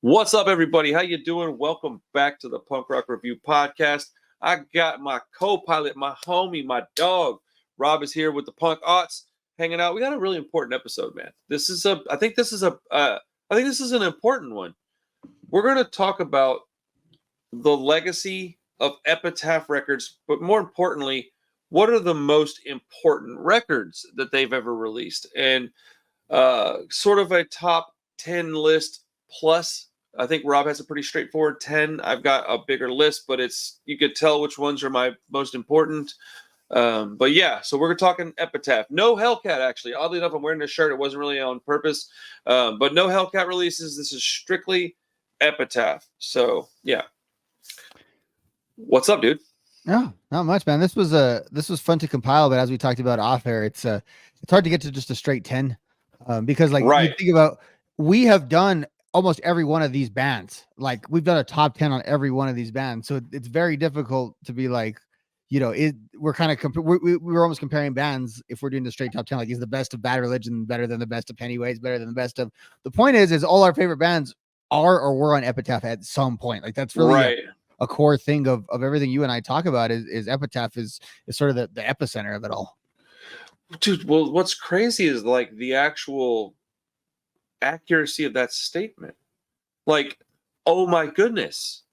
What's up, everybody? How you doing? Welcome back to the Punk Rock Review Podcast. I got my co-pilot, my homie, my dog. Rob is here with the Punk Aughts, hanging out. We got a really important episode, man. I think this is an important one. We're going to talk about the legacy of EPITAPH Records, but more importantly, what are the most important records that they've ever released? And sort of a top 10 list plus. I think Rob has a pretty straightforward 10. I've got a bigger list, but you could tell which ones are my most important. But yeah, so we're talking EPITAPH. No Hellcat, actually. Oddly enough, I'm wearing this shirt. It wasn't really on purpose. But no Hellcat releases. This is strictly EPITAPH. So yeah. What's up, dude? No, not much, man. This was fun to compile, but as we talked about off air, it's hard to get to just a straight 10. Because you think about, we have done almost every one of these bands. Like, we've done a top 10 on every one of these bands. So it's very difficult to be like, we're kind of we're almost comparing bands. If we're doing the straight top 10, like, is the best of Bad Religion better than the best of Pennywise, better than the best of, the point is all our favorite bands are or were on EPITAPH at some point. Like, that's really a core thing of everything you and I talk about is EPITAPH is sort of the epicenter of it all. Dude, well, what's crazy is like the actual accuracy of that statement. Like, oh my goodness,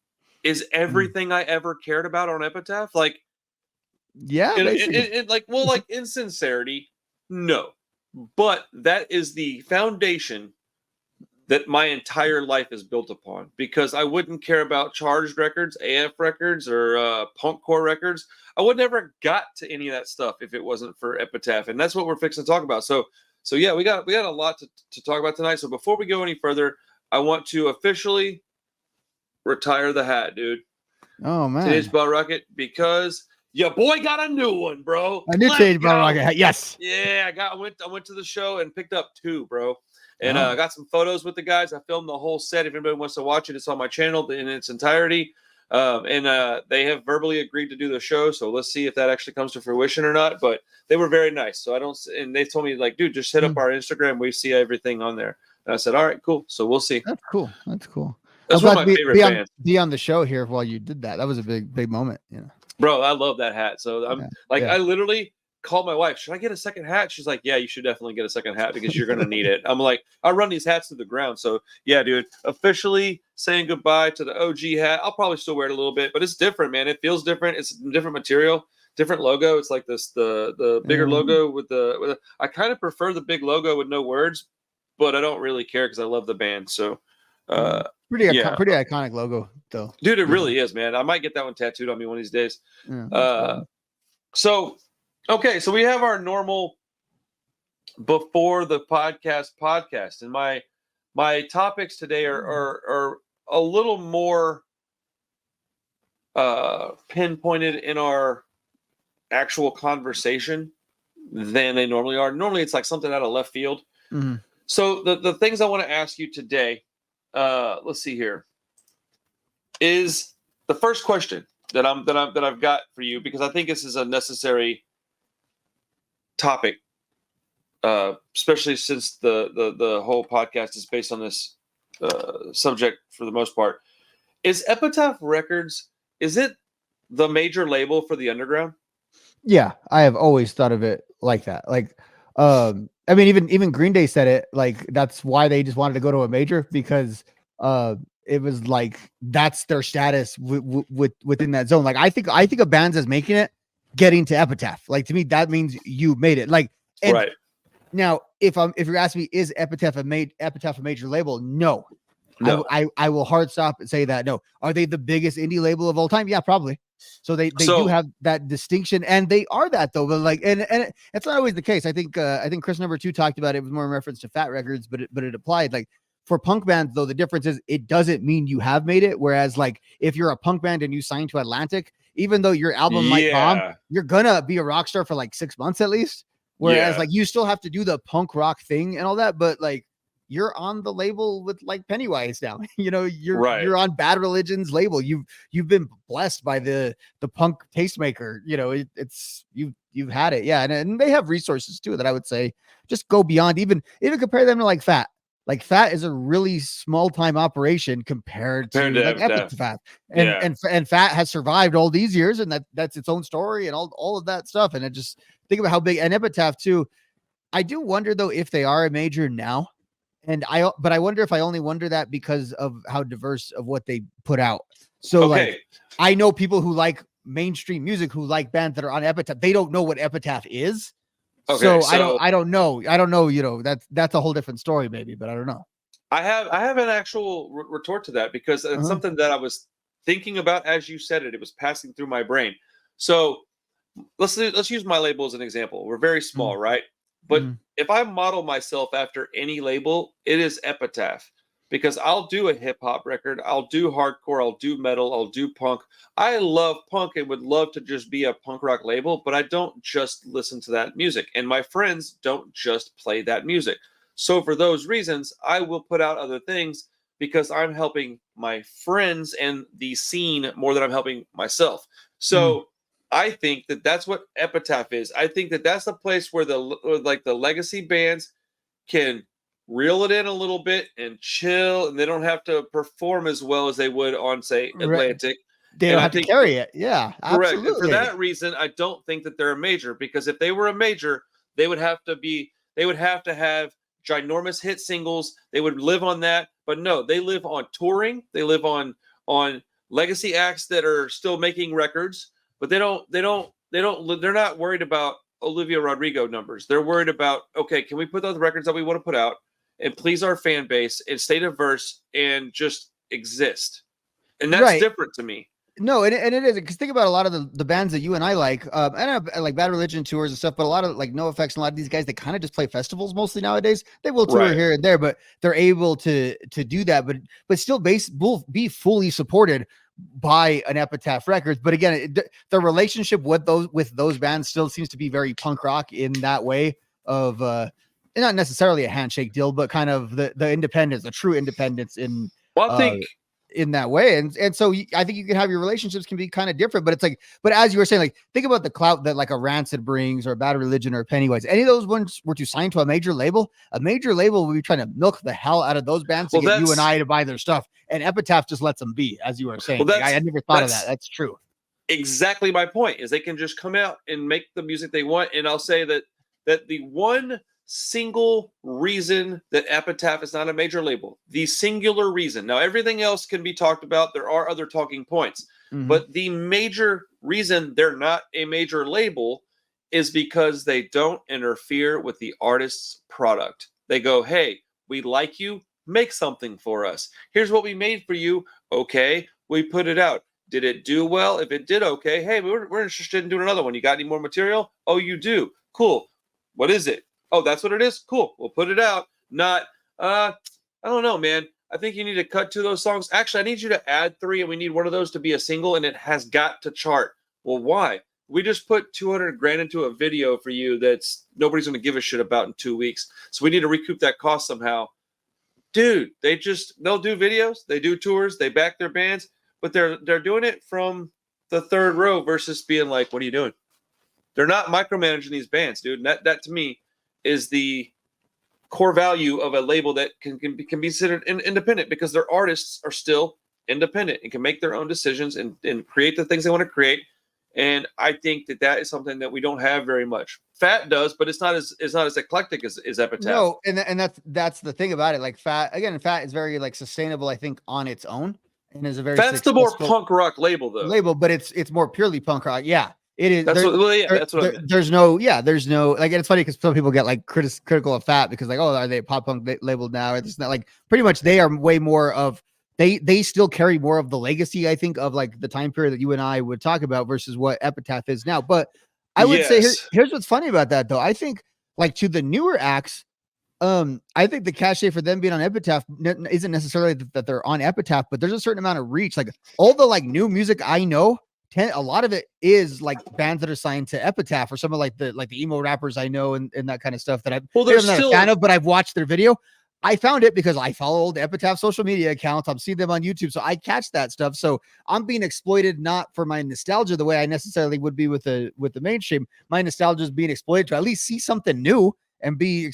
is everything I ever cared about on EPITAPH? Like, yeah, in sincerity, no, but that is the foundation that my entire life is built upon, because I wouldn't care about Charged Records, AF Records, or Punkcore Records. I would never got to any of that stuff if it wasn't for EPITAPH, and that's what we're fixing to talk about. So yeah, we got a lot to talk about tonight. So before we go any further, I want to officially retire the hat, dude. Oh man, Today's Bell Rocket, because your boy got a new one, bro. A new Today's Bell Rocket hat, yes. Yeah, I went to the show and picked up 2, bro. And I got some photos with the guys. I filmed the whole set. If anybody wants to watch it, it's on my channel in its entirety. And they have verbally agreed to do the show. So let's see if that actually comes to fruition or not. But they were very nice. So and they told me, like, dude, just hit up our Instagram. We see everything on there. And I said, all right, cool. So we'll see. That's cool. That's cool. That's one of my favorite bands. Be on the show here while you did that. That was a big moment. Bro, I love that hat. So I literally called my wife. Should I get a second hat? She's like, yeah, you should definitely get a second hat because you're going to need it. I'm like, I run these hats to the ground. So yeah, dude, officially saying goodbye to the OG hat. I'll probably still wear it a little bit, but it's different, man. It feels different. It's a different material, different logo. It's like the bigger logo with I kind of prefer the big logo with no words, but I don't really care because I love the band. So pretty iconic logo though. Dude, it really is, man. I might get that one tattooed on me one of these days. Okay, so we have our normal before the podcast, and my topics today are a little more pinpointed in our actual conversation than they normally are. Normally, it's like something out of left field. Mm-hmm. So the things I want to ask you today, let's see here, is the first question that I've got for you, because I think this is a necessary topic, especially since the whole podcast is based on this subject for the most part. Is EPITAPH Records, is it the major label for the underground? Yeah, I have always thought of it like that. Like, I mean, even Green Day said it, like, that's why they just wanted to go to a major, because it was like that's their status within that zone. Like, I think of bands as making it, getting to EPITAPH. Like, to me, that means you made it. Like, right now, if you're asking me, is EPITAPH a major label? No. I will hard stop and say that no. Are they the biggest indie label of all time? Yeah, probably. So they do have that distinction, and they are that though. But like, and it's not always the case. I think Chris number 2 talked about it. It was more in reference to Fat Records, but it applied. Like, for punk bands though, the difference is it doesn't mean you have made it. Whereas, like, if you're a punk band and you sign to Atlantic, even though your album might bomb, you're gonna be a rock star for like 6 months at least. Whereas like, you still have to do the punk rock thing and all that, but like, you're on the label with like Pennywise now. You're on Bad Religion's label. You've been blessed by the punk tastemaker. You've had it. Yeah. And they have resources too that I would say just go beyond, even compare them to like Fat. Like Fat is a really small time operation compared to like Epitaph. Epitaph, Yeah. and Fat has survived all these years, and that's its own story and all of that stuff. And it just think about how big, and Epitaph too. I do wonder though if they are a major now, but I wonder if I only wonder that because of how diverse of what they put out. So like, I know people who like mainstream music who like bands that are on Epitaph. They don't know what Epitaph is. So I don't know. You know, that's a whole different story, maybe, but I don't know. I have an actual retort to that because it's something that I was thinking about as you said it. It was passing through my brain. So let's use my label as an example. We're very small, right? But if I model myself after any label, it is Epitaph, because I'll do a hip hop record, I'll do hardcore, I'll do metal, I'll do punk. I love punk and would love to just be a punk rock label, but I don't just listen to that music. And my friends don't just play that music. So for those reasons, I will put out other things because I'm helping my friends and the scene more than I'm helping myself. So I think that that's what Epitaph is. I think that that's the place where the legacy bands can reel it in a little bit and chill, and they don't have to perform as well as they would on, say, Atlantic. They don't have to carry it. Yeah, correct. absolutely. And for that reason, I don't think that they're a major, because if they were a major, they would have to have ginormous hit singles. They would live on that. But no, they live on touring. They live on legacy acts that are still making records. But they're not worried about Olivia Rodrigo numbers. They're worried about, okay, can we put out the records that we want to put out and please our fan base and stay diverse and just exist? And that's different to me. No, and it is, because think about a lot of the bands that you and I like, and I like Bad Religion tours and stuff, but a lot of like NoFX and a lot of these guys, they kind of just play festivals mostly nowadays. They will tour here and there, but they're able to do that, but still be fully supported by an Epitaph Records. But again, the relationship with those bands still seems to be very punk rock in that way of not necessarily a handshake deal, but kind of the independence, the true independence in I think in that way. And so I think you can have your relationships can be kind of different, but it's like, but as you were saying, like, think about the clout that like a Rancid brings or a Bad Religion or a Pennywise. Any of those ones were to sign to a major label would be trying to milk the hell out of those bands to get you and I to buy their stuff. And Epitaph just lets them be, as you were saying. Like, I had never thought of that. That's true. Exactly my point is they can just come out and make the music they want. And I'll say that the one single reason that Epitaph is not a major label, the singular reason. Now, everything else can be talked about. There are other talking points, but the major reason they're not a major label is because they don't interfere with the artist's product. They go, hey, we like you, make something for us. Here's what we made for you. Okay, we put it out. Did it do well? If it did okay, hey, we're interested in doing another one. You got any more material? Oh, you do. Cool. What is it? Oh, that's what it is? Cool. We'll put it out. Not, I don't know, man. I think you need to cut 2 of those songs. Actually, I need you to add 3, and we need one of those to be a single, and it has got to chart. Well, why? We just put $200,000 into a video for you that's nobody's going to give a shit about in 2 weeks. So we need to recoup that cost somehow. Dude, they'll do videos, they do tours, they back their bands, but they're doing it from the third row versus being like, what are you doing? They're not micromanaging these bands, dude. And that to me is the core value of a label that can be considered independent, because their artists are still independent and can make their own decisions and create the things they want to create. And I think that is something that we don't have very much. Fat does, but it's not as eclectic as Epitaph. No, and that's the thing about it. Like Fat is very like sustainable, I think, on its own, and is a very Fat's the more punk rock label, though. But it's more purely punk rock. Yeah. It is. That's what I meant. There's no like, and it's funny because some people get like critical of Fat because like, oh, are they a pop punk label now? It's not like, pretty much they are way more of, they still carry more of the legacy, I think, of like the time period that you and I would talk about versus what Epitaph is now. But I would say here's what's funny about that though. I think like to the newer acts, I think the cachet for them being on Epitaph isn't necessarily that they're on Epitaph, but there's a certain amount of reach. Like all the like new music I know, a lot of it is like bands that are signed to Epitaph or some of like the emo rappers I know and that kind of stuff that I'm not a fan of, but I've watched their video. I found it because I follow old Epitaph social media accounts. I'm seeing them on YouTube, so I catch that stuff. So I'm being exploited not for my nostalgia the way I necessarily would be with the mainstream. My nostalgia is being exploited to at least see something new and be,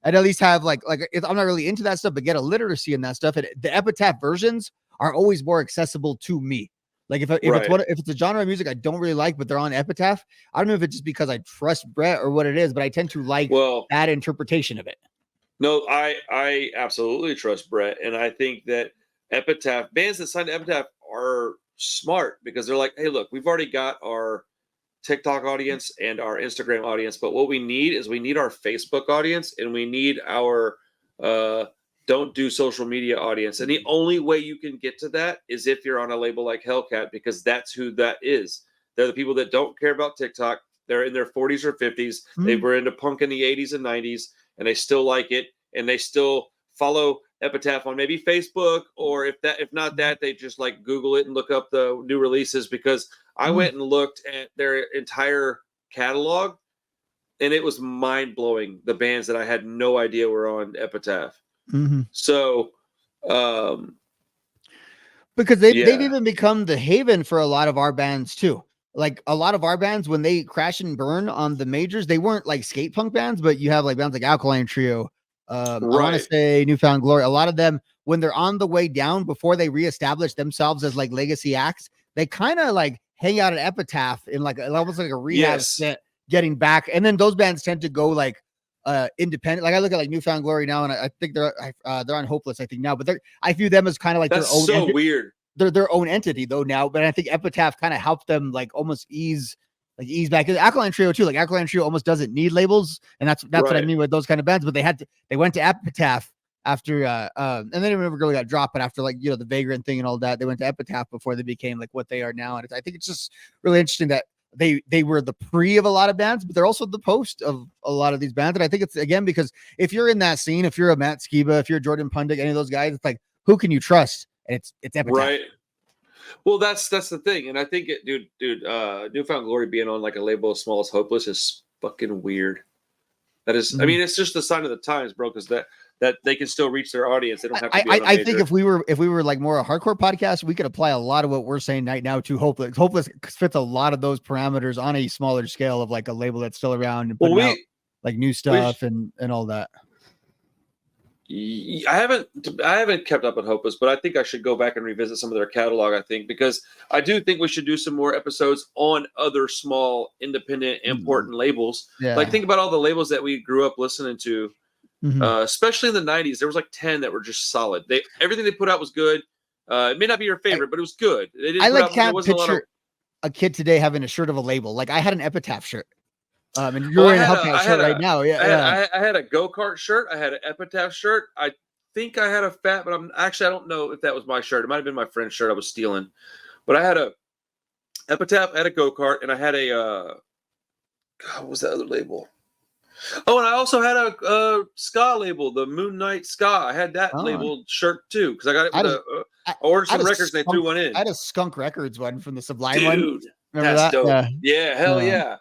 and at least have I'm not really into that stuff, but get a literacy in that stuff. And the Epitaph versions are always more accessible to me. Like if it's a genre of music I don't really like, but they're on Epitaph, I don't know if it's just because I trust Brett or what it is, but I tend to like that interpretation of it. No, I absolutely trust Brett, and I think that Epitaph bands that sign to Epitaph are smart because they're like, hey, look, we've already got our TikTok audience and our Instagram audience, but what we need our Facebook audience, and we need our don't do social media audience. And the only way you can get to that is if you're on a label like Hellcat, because that's who that is. They're the people that don't care about TikTok. They're in their 40s or 50s. They were into punk in the 80s and 90s, and they still like it, and they still follow Epitaph on maybe Facebook, or if not that, they just like Google it and look up the new releases, because I went and looked at their entire catalog, and it was mind-blowing, the bands that I had no idea were on Epitaph. So because they've even become the haven for a lot of our bands too. Like a lot of our bands, when they crash and burn on the majors, they weren't like skate punk bands, but you have like bands like Alkaline Trio, I want to say Newfound Glory. A lot of them, when they're on the way down, before they reestablish themselves as like legacy acts, they kind of like hang out at Epitaph in like almost like a rehab set, getting back. And then those bands tend to go like independent. Like I look at like Newfound Glory now, and I think they're on Hopeless, I think now, but I view them as kind of like that's their own. So weird. They're their own entity though now, but I think Epitaph kind of helped them like almost ease back. Alkaline Trio too. Like Alkaline Trio almost doesn't need labels, and that's what I mean with those kind of bands. But they went to Epitaph after and they never really got dropped, but after like the Vagrant thing and all that, they went to Epitaph before they became like what they are now. And I think it's just really interesting that they were the pre of a lot of bands, but they're also the post of a lot of these bands. And I think it's again because if you're in that scene, if you're a Matt Skiba, if you're Jordan Pundik, any of those guys, it's like, who can you trust? And it's Epitaph. Right. Well, that's the thing, and I think dude, Newfound Glory being on like a label as small as Hopeless is fucking weird. That is, I mean, it's just a sign of the times, bro, because that they can still reach their audience. They don't have to be on a major. I think if we were like more a hardcore podcast, we could apply a lot of what we're saying right now to Hopeless. Hopeless fits a lot of those parameters on a smaller scale of like a label that's still around and putting out like new stuff and all that. I haven't kept up with Hopeless, but I think I should go back and revisit some of their catalog. I think because I do think we should do some more episodes on other small, independent, important labels. Yeah. Like think about all the labels that we grew up listening to, especially in the '90s. There was like 10 that were just solid. Everything they put out was good. It may not be your favorite, but it was good. I can't picture a kid today having a shirt of a label. Like I had an Epitaph shirt. And you're wearing a Hellcat shirt right now. Yeah, I had a go-kart shirt. I had an Epitaph shirt. I think I had a Fat, but I don't know if that was my shirt. It might have been my friend's shirt I was stealing. But I had a Epitaph, I had a go-kart, and I had a what was that other label? Oh, and I also had a ska label, the Moon Knight Ska. I had that labeled shirt too because I got it with I ordered some records and they threw one in. I had a Skunk Records one from the Sublime one. Remember that? Dope. Yeah, hell yeah.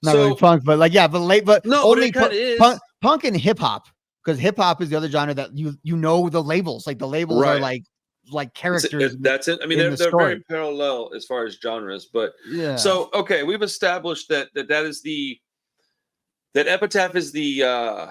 Not really punk, but like but no, only but it kind of is punk and hip hop, because hip hop is the other genre that you know the labels. Like the labels are like characters. That's it. I mean, they're very parallel as far as genres, but yeah. So okay, we've established that Epitaph is the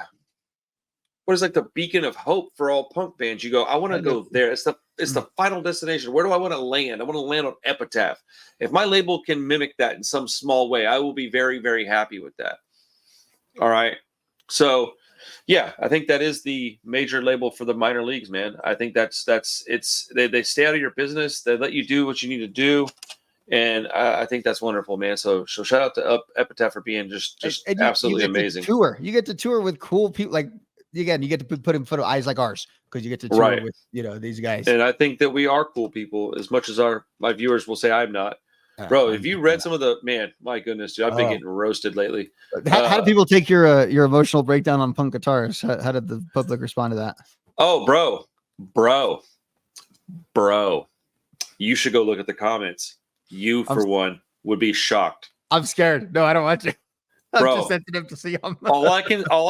what is like the beacon of hope for all punk bands. You go, I want to go there. It's the final destination. Where do I want to land? I want to land on Epitaph. If my label can mimic that in some small way, I will be very, very happy with that. All right. So yeah, I think that is the major label for the minor leagues, man. I think they stay out of your business. They let you do what you need to do. And I think that's wonderful, man. So shout out to Epitaph for being just absolutely amazing. You get to tour with cool people. Like, again, you get to put in front of eyes like ours because you get to tour with these guys. And I think that we are cool people, as much as my viewers will say I'm not. Bro, if you read some of my goodness, dude, I've been getting roasted lately. How do people take your emotional breakdown on punk guitars? How did the public respond to that? Oh, bro, you should go look at the comments. You, for one, would be shocked. I'm scared. No, I don't want to. I'm too sensitive to see them. all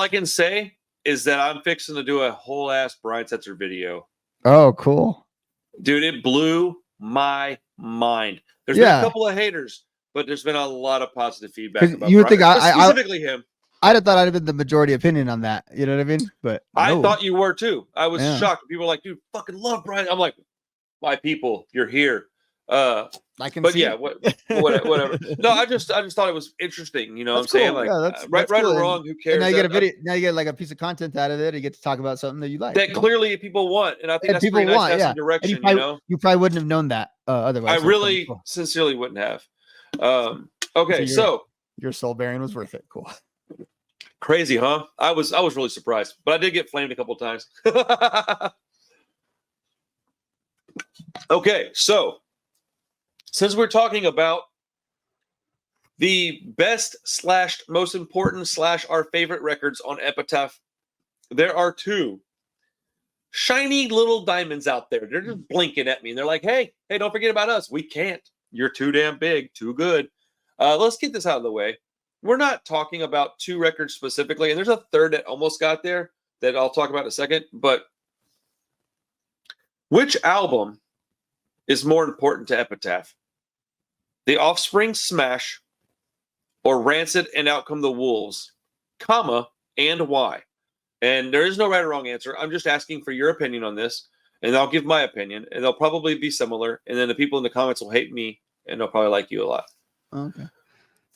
I can say is that I'm fixing to do a whole ass Brian Setzer video. Oh, cool. Dude, it blew my mind. There's been a couple of haters, but there's been a lot of positive feedback about you would think specifically him. I'd have thought I'd have been the majority opinion on that. You know what I mean? But I no. thought you were too. I was Yeah. shocked. People were like, dude, fucking love Brian. I'm like, my people, you're here. I can But see yeah, it. whatever. No, I just thought it was interesting. You know what I'm That's saying? cool. Like, Yeah, that's right cool. or wrong, who And now cares? you get a video. Now you get like a piece of content out of it. You get to talk about something that you like. That clearly people want, and I think And that's pretty people nice to want, have yeah. some And direction. you probably wouldn't have known that otherwise. I So it's pretty really cool. sincerely wouldn't have. Okay, So your soul bearing was worth it. Cool. crazy, huh? I was really surprised, but I did get flamed a couple of times. Okay, so since we're talking about the best / most important / our favorite records on Epitaph, there are two shiny little diamonds out there. They're just blinking at me, and they're like, hey, don't forget about us. We can't. You're too damn big, too good. Let's get this out of the way. We're not talking about two records specifically, and there's a third that almost got there that I'll talk about in a second. But which album is more important to Epitaph? The Offspring Smash or Rancid and Out Come the Wolves, comma, and why? And there is no right or wrong answer. I'm just asking for your opinion on this, and I'll give my opinion, and they'll probably be similar. And then the people in the comments will hate me, and they'll probably like you a lot. Okay.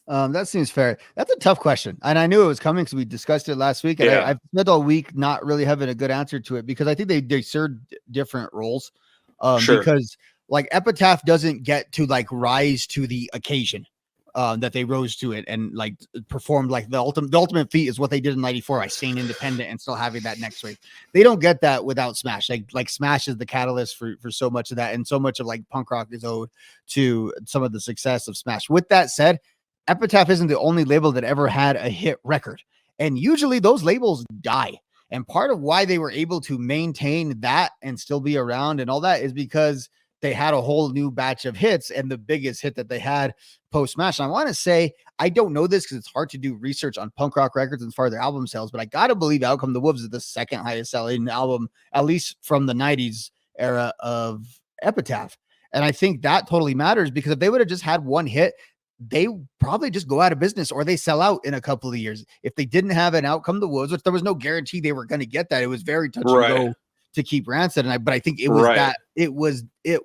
That seems fair. That's a tough question. And I knew it was coming because we discussed it last week. And Yeah. I've spent all week not really having a good answer to it because I think they serve different roles. Sure. Because like Epitaph doesn't get to like rise to the occasion that they rose to it and like performed like the ultimate feat is what they did in '94 by staying independent and still having that next week. They don't get that without Smash. Like Smash is the catalyst for so much of that, and so much of like punk rock is owed to some of the success of Smash. With that said, Epitaph isn't the only label that ever had a hit record, and usually those labels die. And part of why they were able to maintain that and still be around and all that is because they had a whole new batch of hits, and the biggest hit that they had post Smash. And I want to say, I don't know this because it's hard to do research on punk rock records as far as their album sales, but I got to believe Out Come the Wolves is the second highest selling album, at least from the 90s era of Epitaph. And I think that totally matters because if they would have just had one hit, they probably just go out of business or they sell out in a couple of years. If they didn't have an Out Come the Wolves, which there was no guarantee they were going to get that. It was very touch and go to keep Rancid. But I think it was that it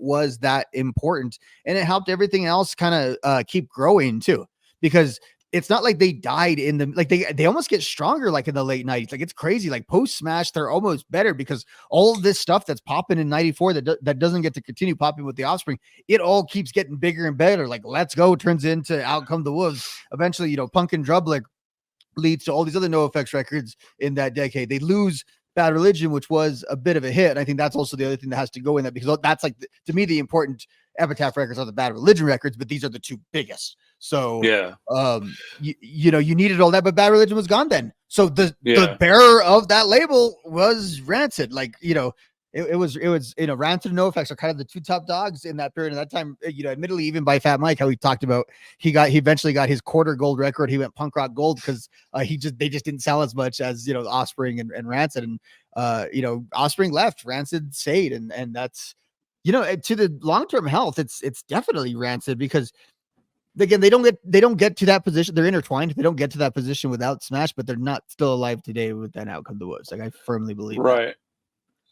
was that important, and it helped everything else kind of keep growing too, because it's not like they died in the, like they almost get stronger like in the late 90s. Like it's crazy. Like post Smash, they're almost better because all of this stuff that's popping in 94 that doesn't get to continue popping with the Offspring, it all keeps getting bigger and better. Like Let's Go turns into Out Come the Wolves. Eventually, Punk and Drublick leads to all these other NoFX records in that decade. They lose Bad Religion, which was a bit of a hit. And I think that's also the other thing that has to go in that, because that's like, to me, the important Epitaph records are the Bad Religion records, but these are the two biggest. So yeah, you needed all that, but Bad Religion was gone then. So the bearer of that label was Rancid. Like, it was Rancid and NoFX are kind of the two top dogs in that period. At that time, admittedly, even by Fat Mike, how he talked about, he eventually got his quarter gold record. He went punk rock gold because they just didn't sell as much as Offspring and Rancid. And Offspring left, Rancid stayed, and that's to the long-term health, it's definitely Rancid, because again, they don't get to that position. They're intertwined. They don't get to that position without Smash, but they're not still alive today with that Out Come the Wolves. Like I firmly believe that.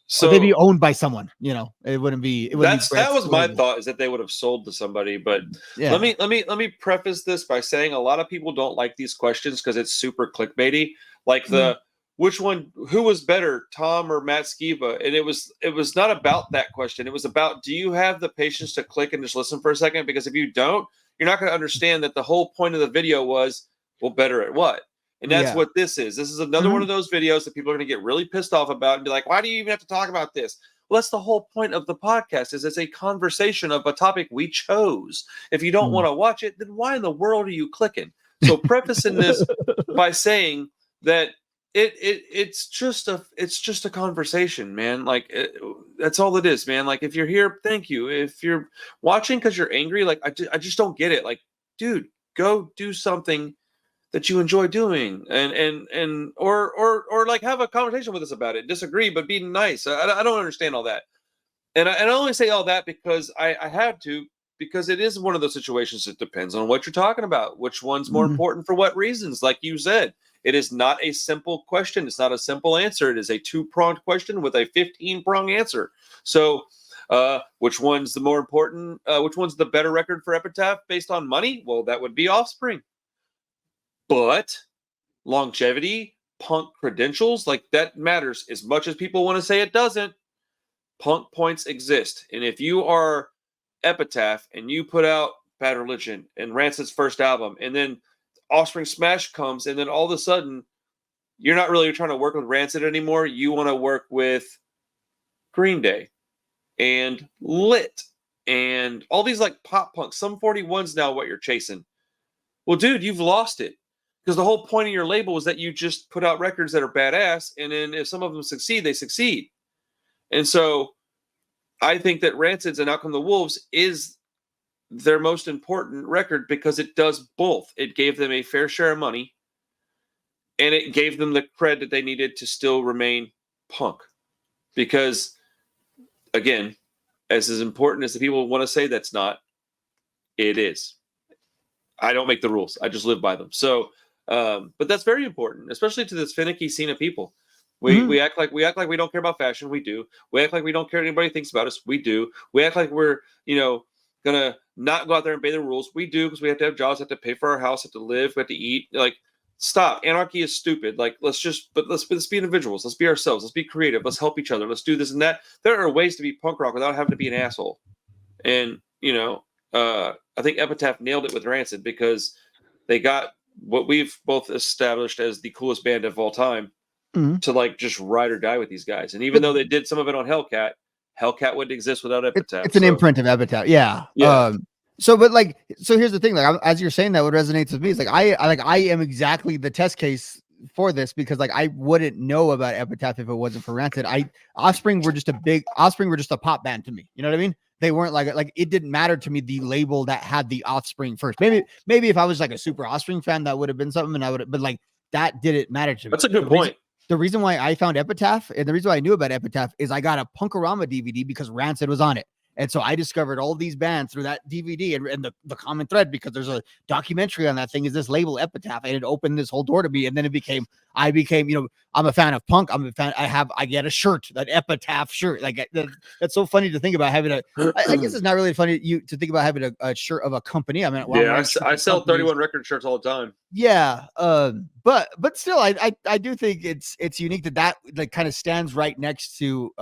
So they'd be owned by someone, it wouldn't be. That was my thought, is that they would have sold to somebody. But let me preface this by saying a lot of people don't like these questions because it's super clickbaity. Like who was better, Tom or Matt Skiba? And it was not about that question. It was about, do you have the patience to click and just listen for a second? Because if you don't, you're not going to understand that the whole point of the video was, well, better at what? And that's what this is. This is another one of those videos that people are going to get really pissed off about and be like, why do you even have to talk about this? Well, that's the whole point of the podcast, is it's a conversation of a topic we chose. If you don't want to watch it, then why in the world are you clicking? So prefacing this by saying that it's just a conversation, man. Like that's all it is, man. Like if you're here, thank you. If you're watching because you're angry, like I just don't get it. Like, dude, go do something that you enjoy doing, or like have a conversation with us about it. Disagree, but be nice. I don't understand all that, and I only say all that because I had to, because it is one of those situations. It depends on what you're talking about. Which one's more important for what reasons? Like you said, it is not a simple question. It's not a simple answer. It is a 2-pronged question with a 15-prong answer. So, which one's the more important? Which one's the better record for Epitaph based on money? Well, that would be Offspring. But longevity, Punk credentials, like that matters as much as people want to say it doesn't. Punk points exist. And if you are Epitaph and you put out Bad Religion and Rancid's first album, and then Offspring Smash comes, and then all of a sudden you're not really trying to work with Rancid anymore. You want to work with Green Day and Lit and all these like pop punk, some 41's now what you're chasing. Well, dude, you've lost it. Because the whole point of your label was that you just put out records that are badass, and then if some of them succeed, they succeed. And so I think that Rancid's and Out Come the Wolves is their most important record because it does both. It gave them a fair share of money, and it gave them the cred that they needed to still remain punk. Because, again, as important as the people want to say that's not, it is. I don't make the rules. I just live by them. So, but that's very important, especially to this finicky scene of people. We act like we don't care about fashion. We do. We act like we don't care what anybody thinks about us. We do. We act like we're gonna not go out there and obey the rules. We do, because we have to have jobs, have to pay for our house, have to live, we have to eat. Like, stop. Anarchy is stupid. Like, let's be individuals. Let's be ourselves. Let's be creative. Let's help each other. Let's do this and that. There are ways to be punk rock without having to be an asshole. And I think Epitaph nailed it with Rancid, because they got what we've both established as the coolest band of all time to like just ride or die with these guys. And even though they did some of it on Hellcat wouldn't exist without Epitaph. It's an imprint of Epitaph. Yeah. So here's the thing. Like, as you're saying that, what resonates with me is like I am exactly the test case for this, because like I wouldn't know about Epitaph if it wasn't for Rancid. Offspring were just a pop band to me. You know what I mean? They weren't like it didn't matter to me the label that had the Offspring first. Maybe if I was like a super Offspring fan, that would have been something, and but like that didn't matter to me. That's a good point. The reason why I found Epitaph, and the reason why I knew about Epitaph, is I got a Punkorama DVD because Rancid was on it. And so I discovered all these bands through that DVD, and the common thread, because there's a documentary on that thing, is this label Epitaph, and it opened this whole door to me. And then I became, I'm a fan of punk. I get a shirt, that Epitaph shirt. Like, that's so funny to think about having I guess it's not really funny to think about having a shirt of a company. I mean, I sell 31 record shirts all the time. Yeah. But still, I do think it's unique that like kind of stands right next to,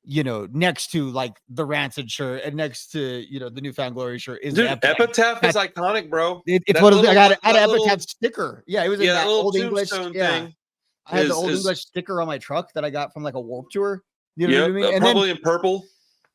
next to like the Rancid shirt, and next to the Newfound Glory shirt is Epitaph is iconic, bro. It's what I got an Epitaph sticker. Yeah, it was in that old English thing. Yeah, I had the Old English sticker on my truck that I got from like a Warped Tour. You know what I mean? And probably in purple.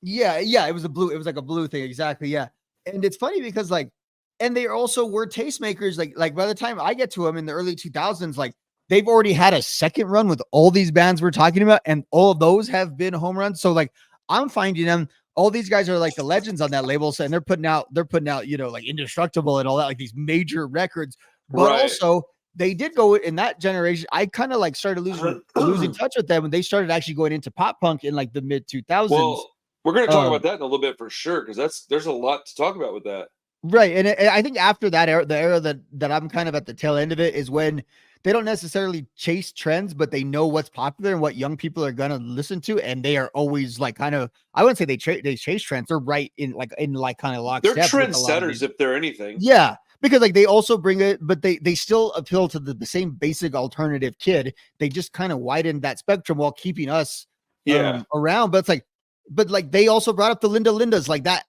Yeah, it was it was like a blue thing, exactly. Yeah, and it's funny because and they also were tastemakers. Like by the time I get to them in the early 2000s, like, they've already had a second run with all these bands we're talking about, and all of those have been home runs. So like, I'm finding them, all these guys are like the legends on that label. So, and they're putting out, like Indestructible and all that, like these major records. But also, they did go in that generation. I kind of like started losing touch with them when they started actually going into pop punk in like the mid 2000s. Well, we're going to talk about that in a little bit for sure, because there's a lot to talk about with that. Right. And I think after that era, the era that I'm kind of at the tail end of it, is when they don't necessarily chase trends, but they know what's popular and what young people are going to listen to. And they are always like I wouldn't say they chase trends. They're right in kind of lockstep. They're trendsetters if they're anything. Yeah. Because like they also bring it, but they still appeal to the same basic alternative kid. They just kind of widen that spectrum while keeping us around. But it's like, they also brought up the Linda Lindas like that.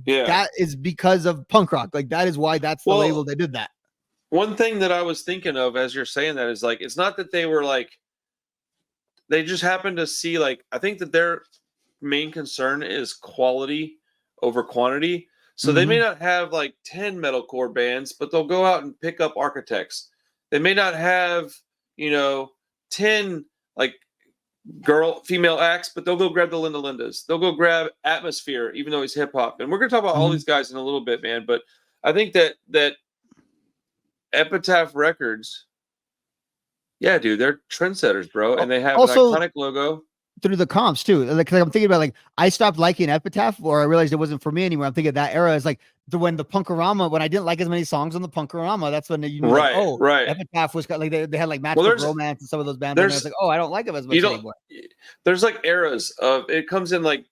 Yeah. That is because of punk rock. Like, that is why that's the label they did that. One thing that I was thinking of as you're saying that is like, it's not that they were like, they just happened to see, like, I think that their main concern is quality over quantity. So they may not have like 10 metalcore bands, but they'll go out and pick up Architects. They may not have, 10 like female acts, but they'll go grab the Linda Lindas. They'll go grab Atmosphere, even though he's hip hop. And we're going to talk about all these guys in a little bit, man. But I think that Epitaph Records, yeah, dude, they're trendsetters, bro. And they have an iconic logo. through the comps too. Like, 'cause I'm thinking about, like, I stopped liking Epitaph, or I realized it wasn't for me anymore. I'm thinking that era is like when the Punkorama, when I didn't like as many songs on the Punkorama, that's when you knew, like, Right, oh, right. Epitaph was like, they had like Well, Matchbook Romance and some of those bands, and I was there's like, oh, I don't like them as you much don't. anymore. There's like eras of it comes in like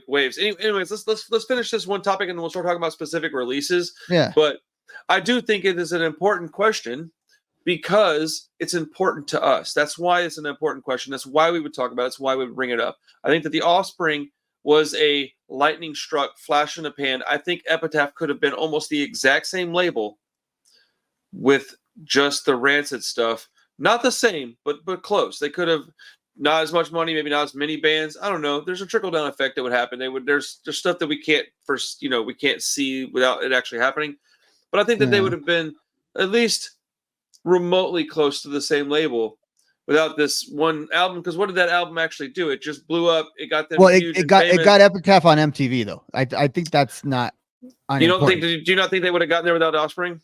waves. Anyways, let's finish this one topic and then we'll start talking about specific releases. Yeah. But I do think it is an important question because it's important to us. That's why it's an important question. That's why we would talk about it. That's why we would bring it up. I think that The Offspring was a lightning struck flash in the pan. I think Epitaph could have been almost the exact same label with just the Rancid stuff. Not the same, but close. They could have not as much money, maybe not as many bands. I don't know. There's a trickle down effect that would happen. There's stuff that we can't we can't see without it actually happening. But I think that they would have been at least remotely close to the same label without this one album. Because what did that album actually do? It just blew up. It got them huge. It got Epitaph on MTV though. I think that's not. You don't think? Do you not think they would have gotten there without Offspring?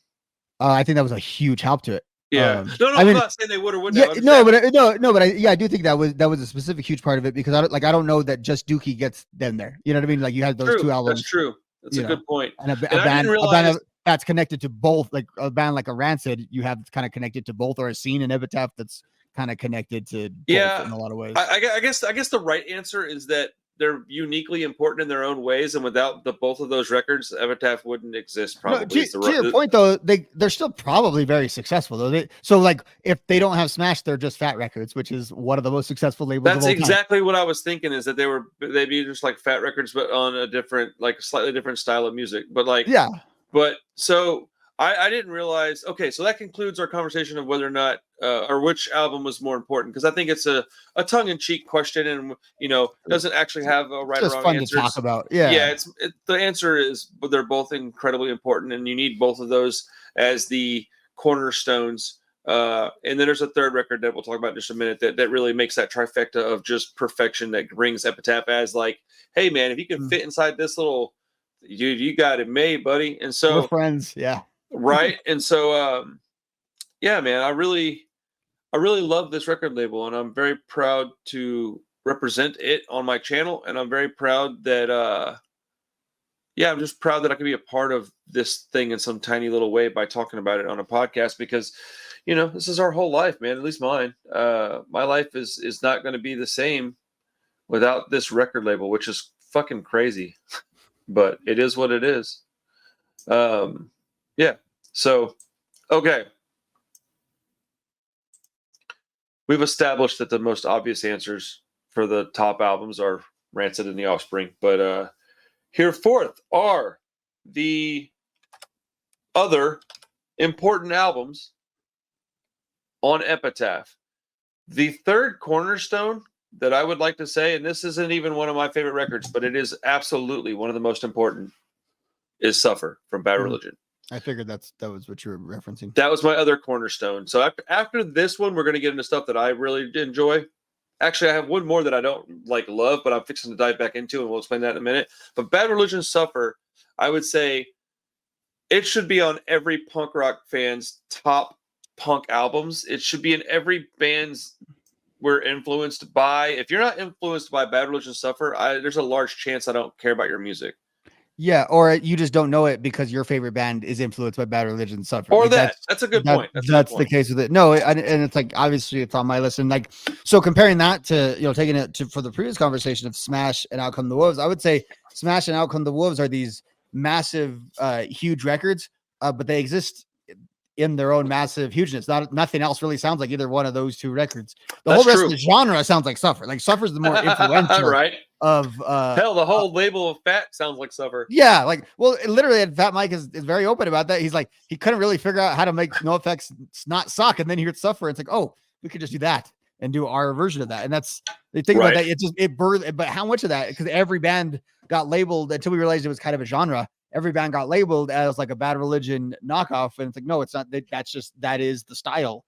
I think that was a huge help to it. Yeah. I'm not saying they would or wouldn't. Yeah, I do think that was a specific huge part of it, because I don't know that just Dookie gets them there. You know what I mean? Like, you had those two albums. That's true. That's a good point. And a band that's connected to both, like a band like a Rancid, you have kind of connected to both, or a scene in Epitaph that's kind of connected to both in a lot of ways. I guess the right answer is that they're uniquely important in their own ways, and without both of those records, Epitaph wouldn't exist. Probably. To your point, though, they're still probably very successful, though. So, like, if they don't have Smash, they're just Fat Records, which is one of the most successful labels. That's exactly what I was thinking. Is that they'd be just like Fat Records, but on a different, like, slightly different style of music. But like, yeah. But so I didn't realize. Okay, so that concludes our conversation of whether or not or which album was more important, because I think it's a tongue-in-cheek question, and doesn't actually have a right or wrong fun answer. To talk about. Yeah, the answer is they're both incredibly important, and you need both of those as the cornerstones. And then there's a third record that we'll talk about in just a minute that really makes that trifecta of just perfection that brings Epitaph as like, hey man, if you can fit inside this little, you got it made, buddy. And so we're friends, yeah. Right. And so, yeah, man, I really love this record label, and I'm very proud to represent it on my channel. And I'm very proud that, I'm just proud that I can be a part of this thing in some tiny little way by talking about it on a podcast, because, this is our whole life, man, at least mine. My life is not going to be the same without this record label, which is fucking crazy, but it is what it is. Yeah. So, okay. We've established that the most obvious answers for the top albums are Rancid and The Offspring, but here forth are the other important albums on Epitaph. The third cornerstone that I would like to say, and this isn't even one of my favorite records, but it is absolutely one of the most important, is Suffer from Bad Religion. I figured that was what you were referencing. That was my other cornerstone. So after this one, we're going to get into stuff that I really enjoy. Actually, I have one more that I don't love, but I'm fixing to dive back into, and we'll explain that in a minute. But Bad Religion, Suffer, I would say it should be on every punk rock fan's top punk albums. It should be in every band's we're influenced by. If you're not influenced by Bad Religion, Suffer, there's a large chance I don't care about your music. Yeah, or you just don't know it because your favorite band is influenced by Bad Religion, Suffer. Or that's a good point. That's the case with it. No, and it's like, obviously it's on my list. And like, so comparing that to, taking it for the previous conversation of Smash and Out Come the Wolves, I would say Smash and Out Come the Wolves are these massive, huge records, but they exist in their own massive hugeness. Nothing else really sounds like either one of those two records. The whole rest of the genre sounds like Suffer. Like, Suffer's the more influential, right? Of hell, the whole label of Fat sounds like Suffer. Yeah, like, well, literally, Fat Mike is very open about that. He's like, he couldn't really figure out how to make NoFX not suck, and then he heard Suffer. It's like, oh, we could just do that and do our version of that. And that's the thing about that. It birthed, but how much of that? Because every band got labeled until we realized it was kind of a genre. Every band got labeled as like a Bad Religion knockoff, and it's like, no, it's not. That is the style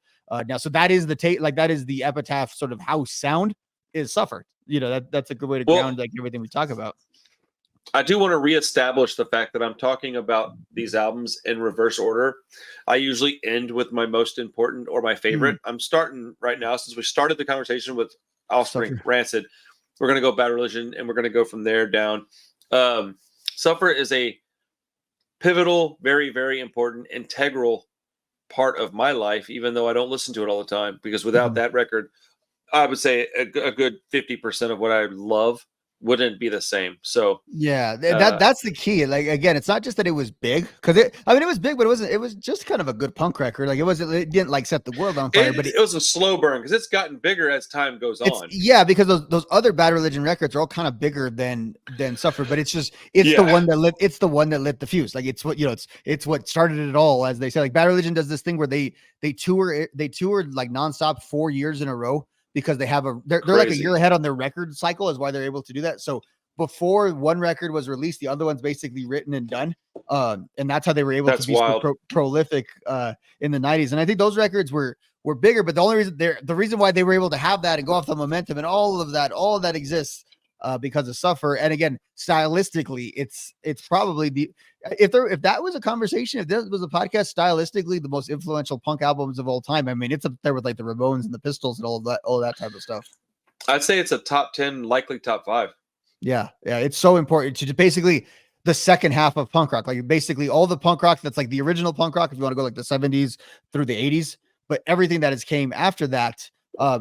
now. So that is that is the Epitaph sort of house sound is Suffer. That's a good way to ground like everything we talk about. I do want to reestablish the fact that I'm talking about these albums in reverse order. I usually end with my most important or my favorite. I'm starting right now, since we started the conversation with Offspring, Suffer. Rancid. We're gonna go Bad Religion, and we're gonna go from there down. Suffer is a pivotal, very, very important, integral part of my life, even though I don't listen to it all the time, because without that record, I would say a good 50% of what I love wouldn't be the same. So yeah, that's the key. Like, again, it's not just that it was big, because it was big, but it was just kind of a good punk record. Like, it didn't like set the world on fire, but it was a slow burn because it's gotten bigger as time goes on. Yeah, because those other Bad Religion records are all kind of bigger than Suffer, but it's the one that lit the fuse. Like, it's what, it's what started it all, as they say. Like, Bad Religion does this thing where they toured like nonstop 4 years in a row, because they're like a year ahead on their record cycle, is why they're able to do that. So before one record was released, the other one's basically written and done. And that's how they were able to be so prolific in the 90s. And I think those records were bigger, but the reason why they were able to have that and go off the momentum and all of that exists because of Suffer. And again, stylistically, it's probably if that was a conversation, if this was a podcast, stylistically, the most influential punk albums of all time. I mean, it's up there with like the Ramones and the Pistols and all that type of stuff. I'd say it's a top 10, likely top 5. Yeah. It's so important to basically the second half of punk rock, like basically all the punk rock that's like the original punk rock, if you want to go like the 70s through the 80s, but everything that has came after that,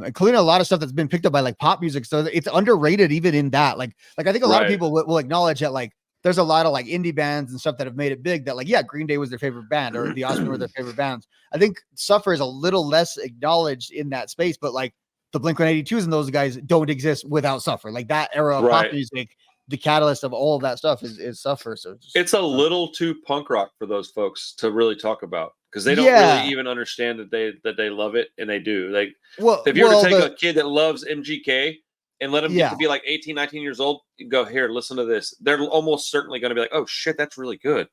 including a lot of stuff that's been picked up by like pop music. So it's underrated even in that. Like I think a lot of people will acknowledge that like there's a lot of like indie bands and stuff that have made it big, that like, yeah, Green Day was their favorite band, or the Offspring were their favorite bands. I think Suffer is a little less acknowledged in that space, but like the Blink-182s and those guys don't exist without Suffer. Like that era of pop music, the catalyst of all of that stuff is Suffer. So it's a little too punk rock for those folks to really talk about, because they don't really even understand that they love it, and they do. Like, if you were to take a kid that loves MGK and let them get to be like 18, 19 years old, you go, here, listen to this. They're almost certainly going to be like, oh shit, that's really good.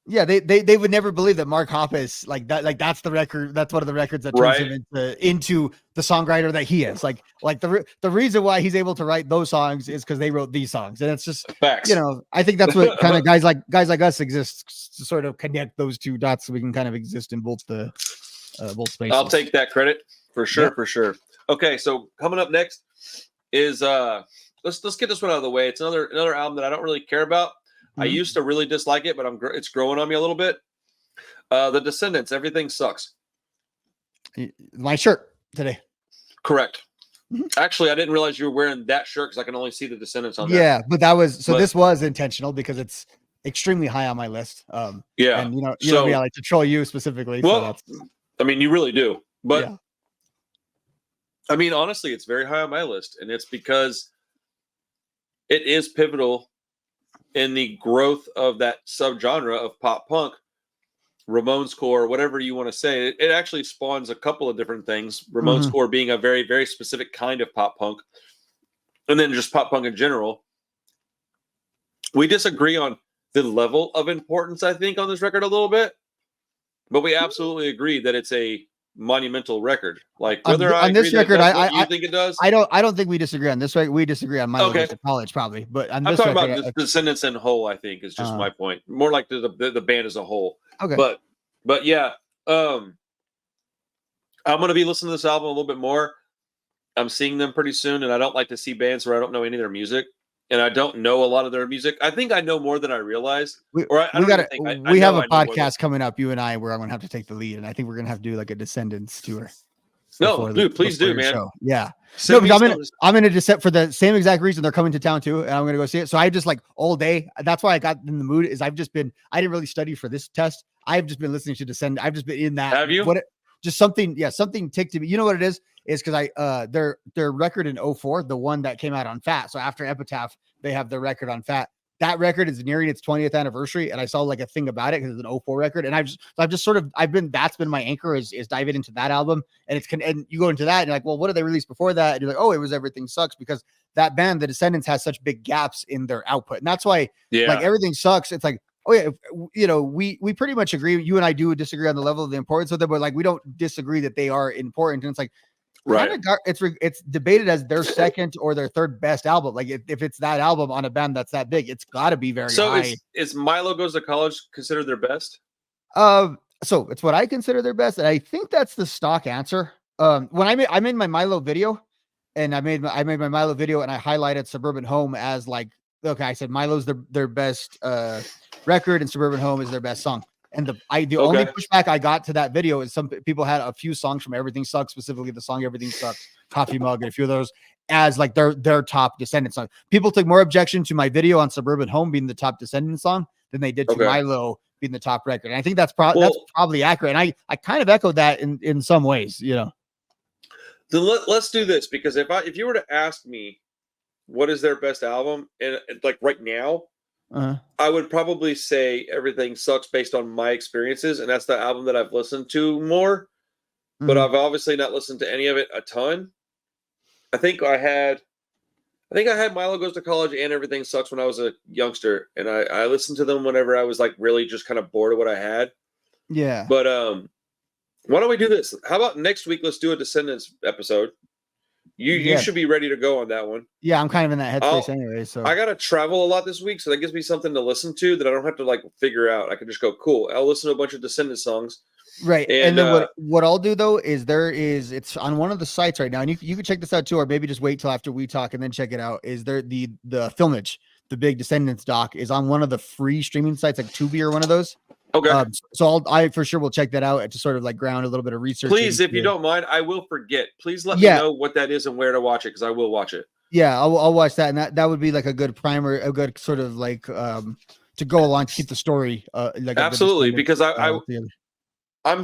Yeah, they would never believe that Mark Hoppus, like that, like that's the record, that's one of the records that turns him into the songwriter that he is. Like the reason why he's able to write those songs is because they wrote these songs, and it's just facts. I think that's what kind of guys like us exist, to sort of connect those two dots, so we can kind of exist in both both spaces. I'll take that credit for sure, for sure. Okay, so coming up next is let's get this one out of the way. It's another album that I don't really care about. I used to really dislike it, but it's growing on me a little bit. The Descendants, Everything Sucks. My shirt today. Correct. Actually, I didn't realize you were wearing that shirt, because I can only see the Descendants on there. Yeah, but this was intentional, because it's extremely high on my list. And you know me, I like to troll you specifically. Well, I mean, you really do. But I mean, honestly, it's very high on my list, and it's because it is pivotal in the growth of that subgenre of pop punk, Ramones core, whatever you want to say. It actually spawns a couple of different things. Ramones core being a very, very specific kind of pop punk, and then just pop punk in general. We disagree on the level of importance, I think, on this record a little bit, but we absolutely agree that it's a monumental record. Like, whether on this record, I think it does. I don't think we disagree on this record. We disagree on my list of college, probably. But on I'm this talking record, about the Descendants in whole, I think, is just my point. More like the band as a whole. Okay. But yeah, I'm gonna be listening to this album a little bit more. I'm seeing them pretty soon, and I don't like to see bands where I don't know any of their music, and I don't know a lot of their music. I think I know more than I realize. We have a podcast coming up, you and I, where I'm gonna have to take the lead, and I think we're gonna have to do like a Descendants tour. No, dude, please do, man. Show. Yeah. No, because I'm in a Descent for the same exact reason. They're coming to town too, and I'm gonna go see it. So I just like all day. That's why I got in the mood. Is I didn't really study for this test. I've just been listening to Descend. I've just been in that. Have you? Just something ticked to me. You know what it is? Is because their record in 2004, the one that came out on Fat. So after Epitaph, they have their record on Fat. That record is nearing its 20th anniversary, and I saw like a thing about it because it's an 2004 record, and that's been my anchor is diving into that album, and and you go into that and you're like, well, what did they release before that? And you're like, oh, it was Everything Sucks, because that band, the Descendants, has such big gaps in their output, and that's why like Everything Sucks. It's like, oh yeah, we pretty much agree. You and I do disagree on the level of the importance of them, but like we don't disagree that they are important, and it's like. Right, it's debated as their second or their third best album. Like if it's that album on a band that's that big, it's got to be very high. So is Milo Goes to College considered their best? So it's what I consider their best, and I think that's the stock answer. When I'm in my Milo video, and I made my Milo video, and I highlighted Suburban Home as like, okay, I said Milo's their best record, and Suburban Home is their best song. And the only pushback I got to that video is some people had a few songs from Everything Sucks, specifically the song Everything Sucks, Coffee Mug, and a few of those as like their top Descendants song. People took more objection to my video on Suburban Home being the top Descendants song than they did to Milo being the top record. And I think that's probably accurate. And I kind of echoed that in some ways, you know. Then let's do this, because if you were to ask me what is their best album, and like right now, I would probably say Everything Sucks based on my experiences, and that's the album that I've listened to more. But I've obviously not listened to any of it a ton. I think I had Milo Goes to College and Everything Sucks when I was a youngster, and I listened to them whenever I was like really just kind of bored of what I had. Yeah. But why don't we do this? How about next week? Let's do a Descendants episode. You should be ready to go on that one. Yeah, I'm kind of in that headspace anyway. So I gotta travel a lot this week, so that gives me something to listen to that I don't have to like figure out. I can just go, cool. I'll listen to a bunch of Descendants songs. Right. And then what I'll do though is it's on one of the sites right now, and you can check this out too, or maybe just wait till after we talk and then check it out. Is there the Filmage, the big Descendants doc, is on one of the free streaming sites like Tubi or one of those. Okay. So I for sure will check that out to sort of like ground a little bit of research. Please, if you don't mind, I will forget. Please let me know what that is and where to watch it, because I will watch it. Yeah, I'll watch that, and that would be like a good primer, a good sort of like to go along to keep the story like absolutely, because I'm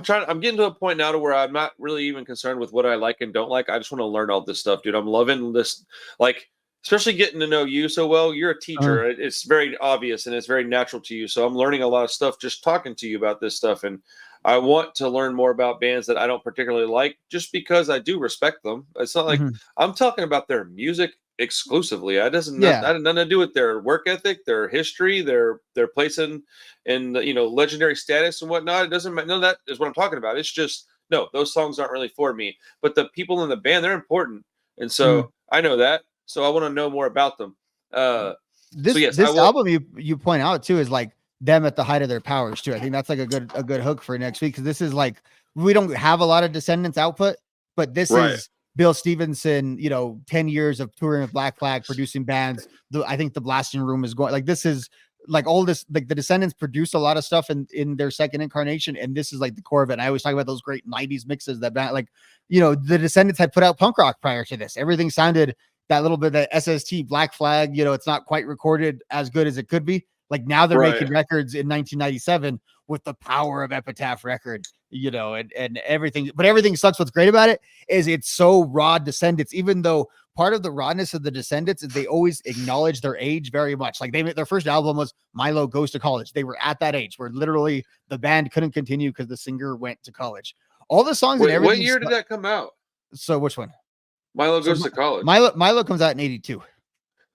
getting to a point now to where I'm not really even concerned with what I like and don't like. I just want to learn all this stuff, dude. I'm loving this, like, especially getting to know you so well. You're a teacher. It's very obvious and it's very natural to you. So I'm learning a lot of stuff just talking to you about this stuff. And I want to learn more about bands that I don't particularly like, just because I do respect them. It's not like I'm talking about their music exclusively. That had nothing to do with their work ethic, their history, their place in legendary status and whatnot. It doesn't matter. None of that is what I'm talking about. It's just, no, those songs aren't really for me. But the people in the band, they're important. And so I know that. So I want to know more about them. This album you point out too is like them at the height of their powers too. I think that's like a good hook for next week, because this is like, we don't have a lot of Descendants output, but this is Bill Stevenson, 10 years of touring with Black Flag, producing bands. I think the Blasting Room is going, like, this is like all this, like the Descendants produced a lot of stuff in their second incarnation, and this is like the core of it. And I always talk about those great 90s mixes that band, like, the Descendants had put out punk rock prior to this. Everything sounded that little bit of SST, Black Flag, it's not quite recorded as good as it could be. Like now they're making records in 1997 with the power of Epitaph Records, and everything. But Everything Sucks. What's great about it is it's so raw Descendants, even though part of the rawness of the Descendants is they always acknowledge their age very much. Like their first album was Milo Goes to College. They were at that age where literally the band couldn't continue because the singer went to college. All the songs and everything. What year did that come out? So which one? Milo Goes to College. Milo comes out in 82.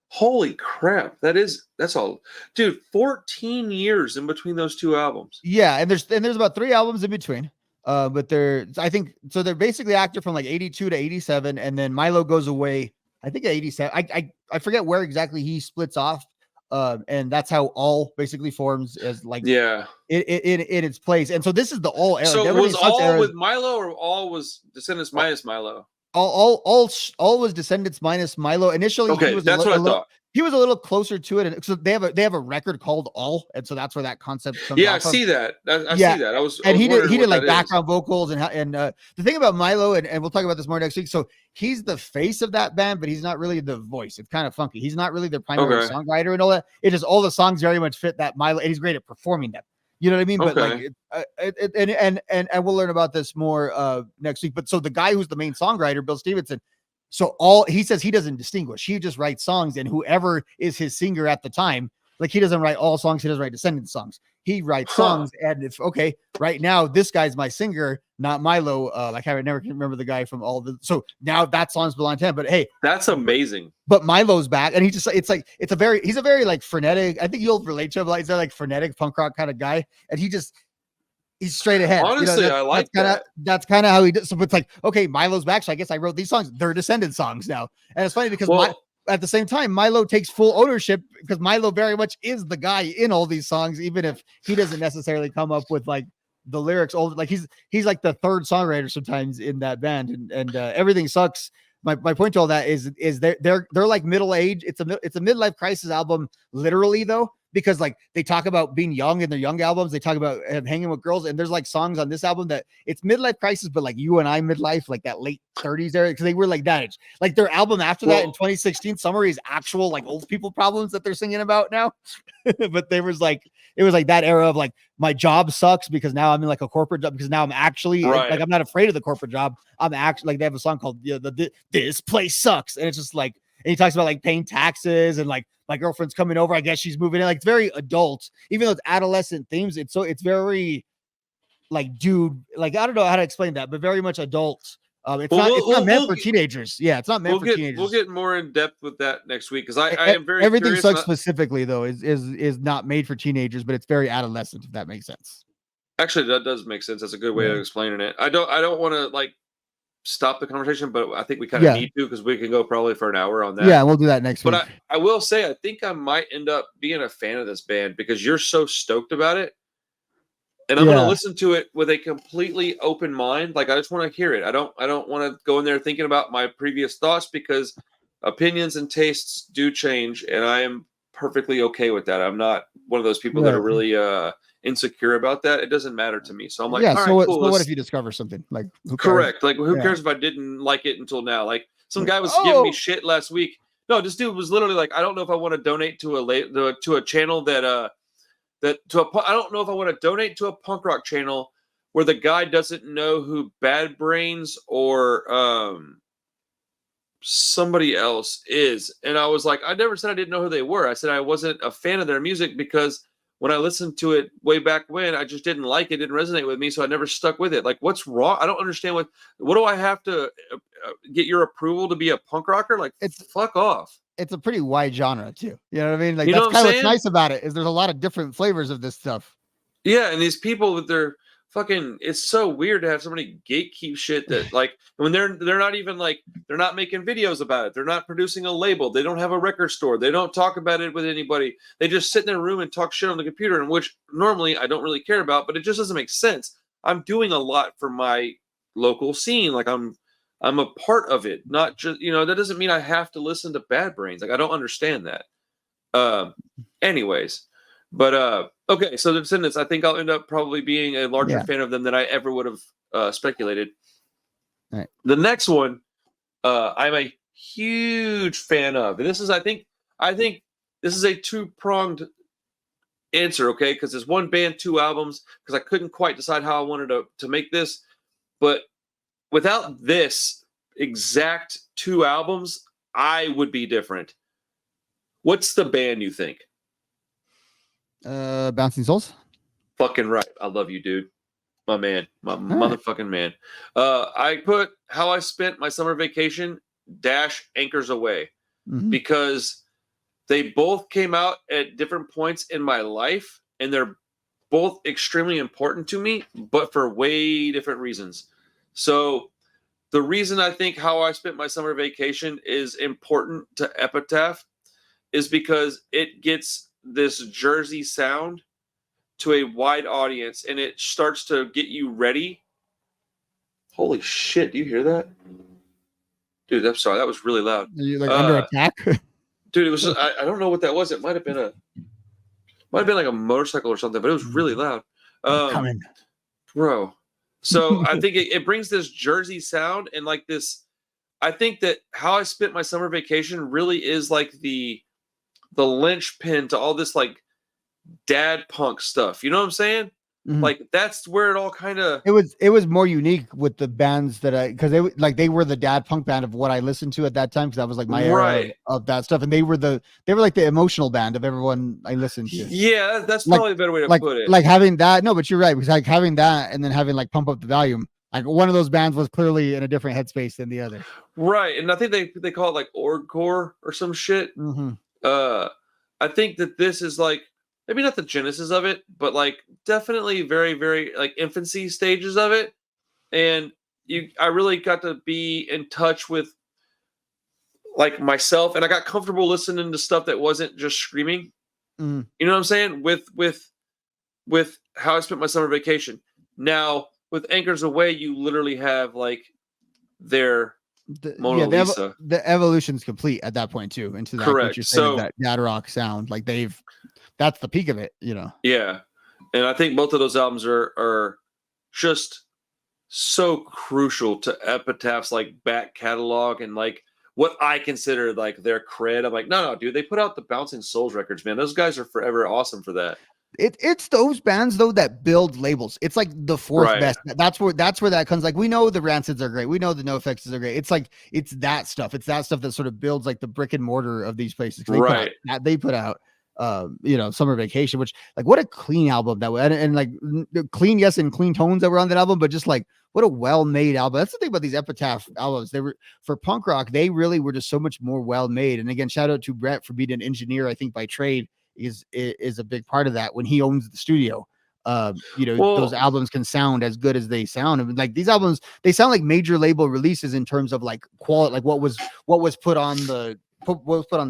Holy crap. That's all. Dude, 14 years in between those two albums. Yeah, and there's about 3 albums in between. But they're basically active from like 82 to 87, and then Milo goes away, I think at 87. I forget where exactly he splits off. And that's how All basically forms as like in its place. And so this is the All era. So was All with Milo, or All was Descendants minus Milo? All was Descendants minus Milo. Initially, okay, that's what I thought. He was a little closer to it, and so they have a record called All, and so that's where that concept comes. Yeah, I see that. I see that. He did like background vocals and the thing about Milo, and we'll talk about this more next week. So he's the face of that band, but he's not really the voice. It's kind of funky. He's not really their primary songwriter and all that. It just all the songs very much fit that Milo, and he's great at performing them. You know what I mean? Okay. But and we'll learn about this more next week. But so the guy who's the main songwriter, Bill Stevenson. So he says he doesn't distinguish. He just writes songs, and whoever is his singer at the time, like he doesn't write all songs. He doesn't write Descendants songs. He writes songs, and if right now this guy's my singer, not Milo. Like I never can remember the guy from All the. So now that song's belong to him. But hey, that's amazing. But Milo's back, and he's a very like frenetic. I think you'll relate to him. Like he's a like frenetic punk rock kind of guy, and he's straight ahead. Honestly, I like that. That's kind of how he does. So it's like, okay, Milo's back. So I guess I wrote these songs. They're Descendant songs now. And it's funny because at the same time, Milo takes full ownership, because Milo very much is the guy in all these songs, even if he doesn't necessarily come up with like the lyrics. Like he's like the third songwriter sometimes in that band. And Everything Sucks. my point to all that is they're like middle age. It's a midlife crisis album, literally though, because like they talk about being young in their young albums. They talk about hanging with girls, and there's like songs on this album that it's midlife crisis, but like you and I midlife, like that late 30s era, because they were like that age. Like their album after that in 2016, Summary, is actual like old people problems that they're singing about now. But it was like that era of like, my job sucks because now I'm in like a corporate job, because now I'm actually like, I'm not afraid of the corporate job. I'm actually like, they have a song called This Place Sucks, and it's just like, and he talks about like paying taxes and like my girlfriend's coming over, I guess she's moving in. Like it's very adult, even though it's adolescent themes. It's very like, dude, like I don't know how to explain that, but very much adult. It's not meant for teenagers. Yeah, it's not meant for teenagers. We'll get more in depth with that next week, because I am very everything Sucks specifically though is not made for teenagers, but it's very adolescent, if that makes sense. Actually, that does make sense. That's a good way of explaining it. I don't want to like stop the conversation, but I think we kind of need to, because we can go probably for an hour on that. Yeah, we'll do that next week. But I will say, I think I might end up being a fan of this band because you're so stoked about it. And I'm going to listen to it with a completely open mind. Like, I just want to hear it. I don't want to go in there thinking about my previous thoughts, because opinions and tastes do change, and I am perfectly okay with that. I'm not one of those people that are really insecure about that. It doesn't matter to me. So I'm like, all right, cool. So what if you discover something? Like, correct. Like, who cares if I didn't like it until now? Like, some guy was giving me shit last week. No, this dude was literally like, I don't know if I want to donate to a channel that I don't know if I want to donate to a punk rock channel where the guy doesn't know who Bad Brains or somebody else is. And I was like, I never said I didn't know who they were. I said I wasn't a fan of their music because when I listened to it way back when, I just didn't like it, didn't resonate with me, so I never stuck with it. Like, what's wrong? I don't understand what do I have to get your approval to be a punk rocker? Like, fuck off. It's a pretty wide genre too. You know what I mean? Like, that's kind of what's nice about it, is there's a lot of different flavors of this stuff. Yeah, and these people with their fucking, it's so weird to have somebody gatekeep shit that, like, when they're not even like, they're not making videos about it, they're not producing a label, they don't have a record store, they don't talk about it with anybody, they just sit in their room and talk shit on the computer, and which normally I don't really care about, but it just doesn't make sense. I'm doing a lot for my local scene. Like, I'm a part of it, not just, that doesn't mean I have to listen to Bad Brains. Like, I don't understand that. Anyways, but okay, so the Descendants, I think I'll end up probably being a larger fan of them than I ever would have speculated. All right. The next one, I'm a huge fan of, and this is, I think this is a two-pronged answer, okay? Because there's one band, two albums, because I couldn't quite decide how I wanted to make this, but without this exact two albums, I would be different. What's the band you think? Bouncing Souls. Fucking right. I love you, dude. My man. My motherfucking man. I put How I Spent My Summer Vacation - Anchors Away, because they both came out at different points in my life, and they're both extremely important to me, but for way different reasons. So the reason I think How I Spent My Summer Vacation is important to Epitaph is because it gets this Jersey sound to a wide audience, and it starts to get you ready. Holy shit, do you hear that? Dude, I'm sorry, that was really loud. Are you like under attack? Dude, it was just, I don't know what that was. It might have been like a motorcycle or something, but it was really loud. Coming. Bro. So I think it brings this Jersey sound, and like this, I think that How I Spent My Summer Vacation really is like the linchpin to all this like dad punk stuff. You know what I'm saying? Like, that's where it all kind of. It was more unique with the bands that because they were the dad punk band of what I listened to at that time, because that was like my era of that stuff, and they were like the emotional band of everyone I listened to. Yeah, that's probably a better way to put it. Like having that, no, but you're right, because like having that and then having like Pump Up the Volume. Like, one of those bands was clearly in a different headspace than the other. Right, and I think they call it like orgcore or some shit. I think that this is like, maybe not the genesis of it, but like definitely very, very like infancy stages of it. And I really got to be in touch with like myself, and I got comfortable listening to stuff that wasn't just screaming. You know what I'm saying? With How I Spent My Summer Vacation. Now with Anchors Away, you literally have like their Mona Lisa. The evolution's complete at that point too. Into that, what Correct. you're saying, So that dad rock sound, like that's the peak of it, yeah, and I think both of those albums are just so crucial to Epitaph's like back catalog and like what I consider like their cred. I'm like, no, dude, they put out the Bouncing Souls records, man. Those guys are forever awesome for that. It's those bands though that build labels. It's like the fourth best. That's where that comes. Like, we know the Rancids are great. We know the NoFX are great. It's like it's that stuff. It's that stuff that sort of builds like the brick and mortar of these places. They put out Summer Vacation, which, like, what a clean album that was, and like clean, yes, and clean tones that were on that album, but just like what a well-made album. That's the thing about these Epitaph albums. They were, for punk rock, they really were just so much more well-made. And again, shout out to Brett for being an engineer, I think by trade. Is a big part of that when he owns the studio. Those albums can sound as good as they sound. I mean, like, these albums, they sound like major label releases in terms of like quality, like what was put on the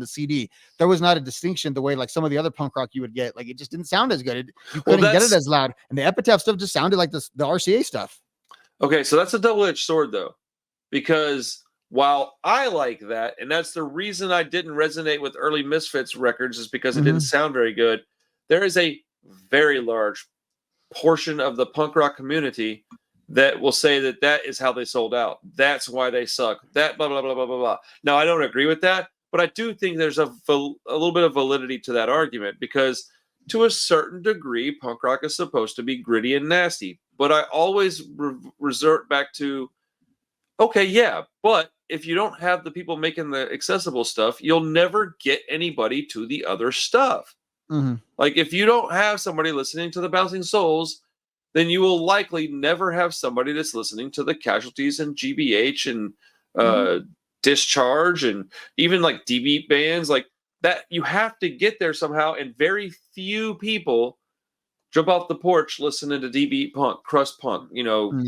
CD. There was not a distinction the way like some of the other punk rock you would get. Like, it just didn't sound as good. You couldn't get it as loud. And the Epitaph stuff just sounded like the RCA stuff. Okay, so that's a double-edged sword though, because while I like that, and that's the reason I didn't resonate with early Misfits records, is because it didn't sound very good. There is a very large portion of the punk rock community that will say that is how they sold out. That's why they suck. That blah, blah, blah, blah, blah, blah. Now, I don't agree with that, but I do think there's a little bit of validity to that argument, because to a certain degree, punk rock is supposed to be gritty and nasty. But I always resort back to, okay, yeah, but if you don't have the people making the accessible stuff, you'll never get anybody to the other stuff. Like, if you don't have somebody listening to the Bouncing Souls, then you will likely never have somebody that's listening to the Casualties and GBH and Discharge and even like D-Beat bands like that. You have to get there somehow, and very few people jump off the porch listening to D-Beat punk, crust punk,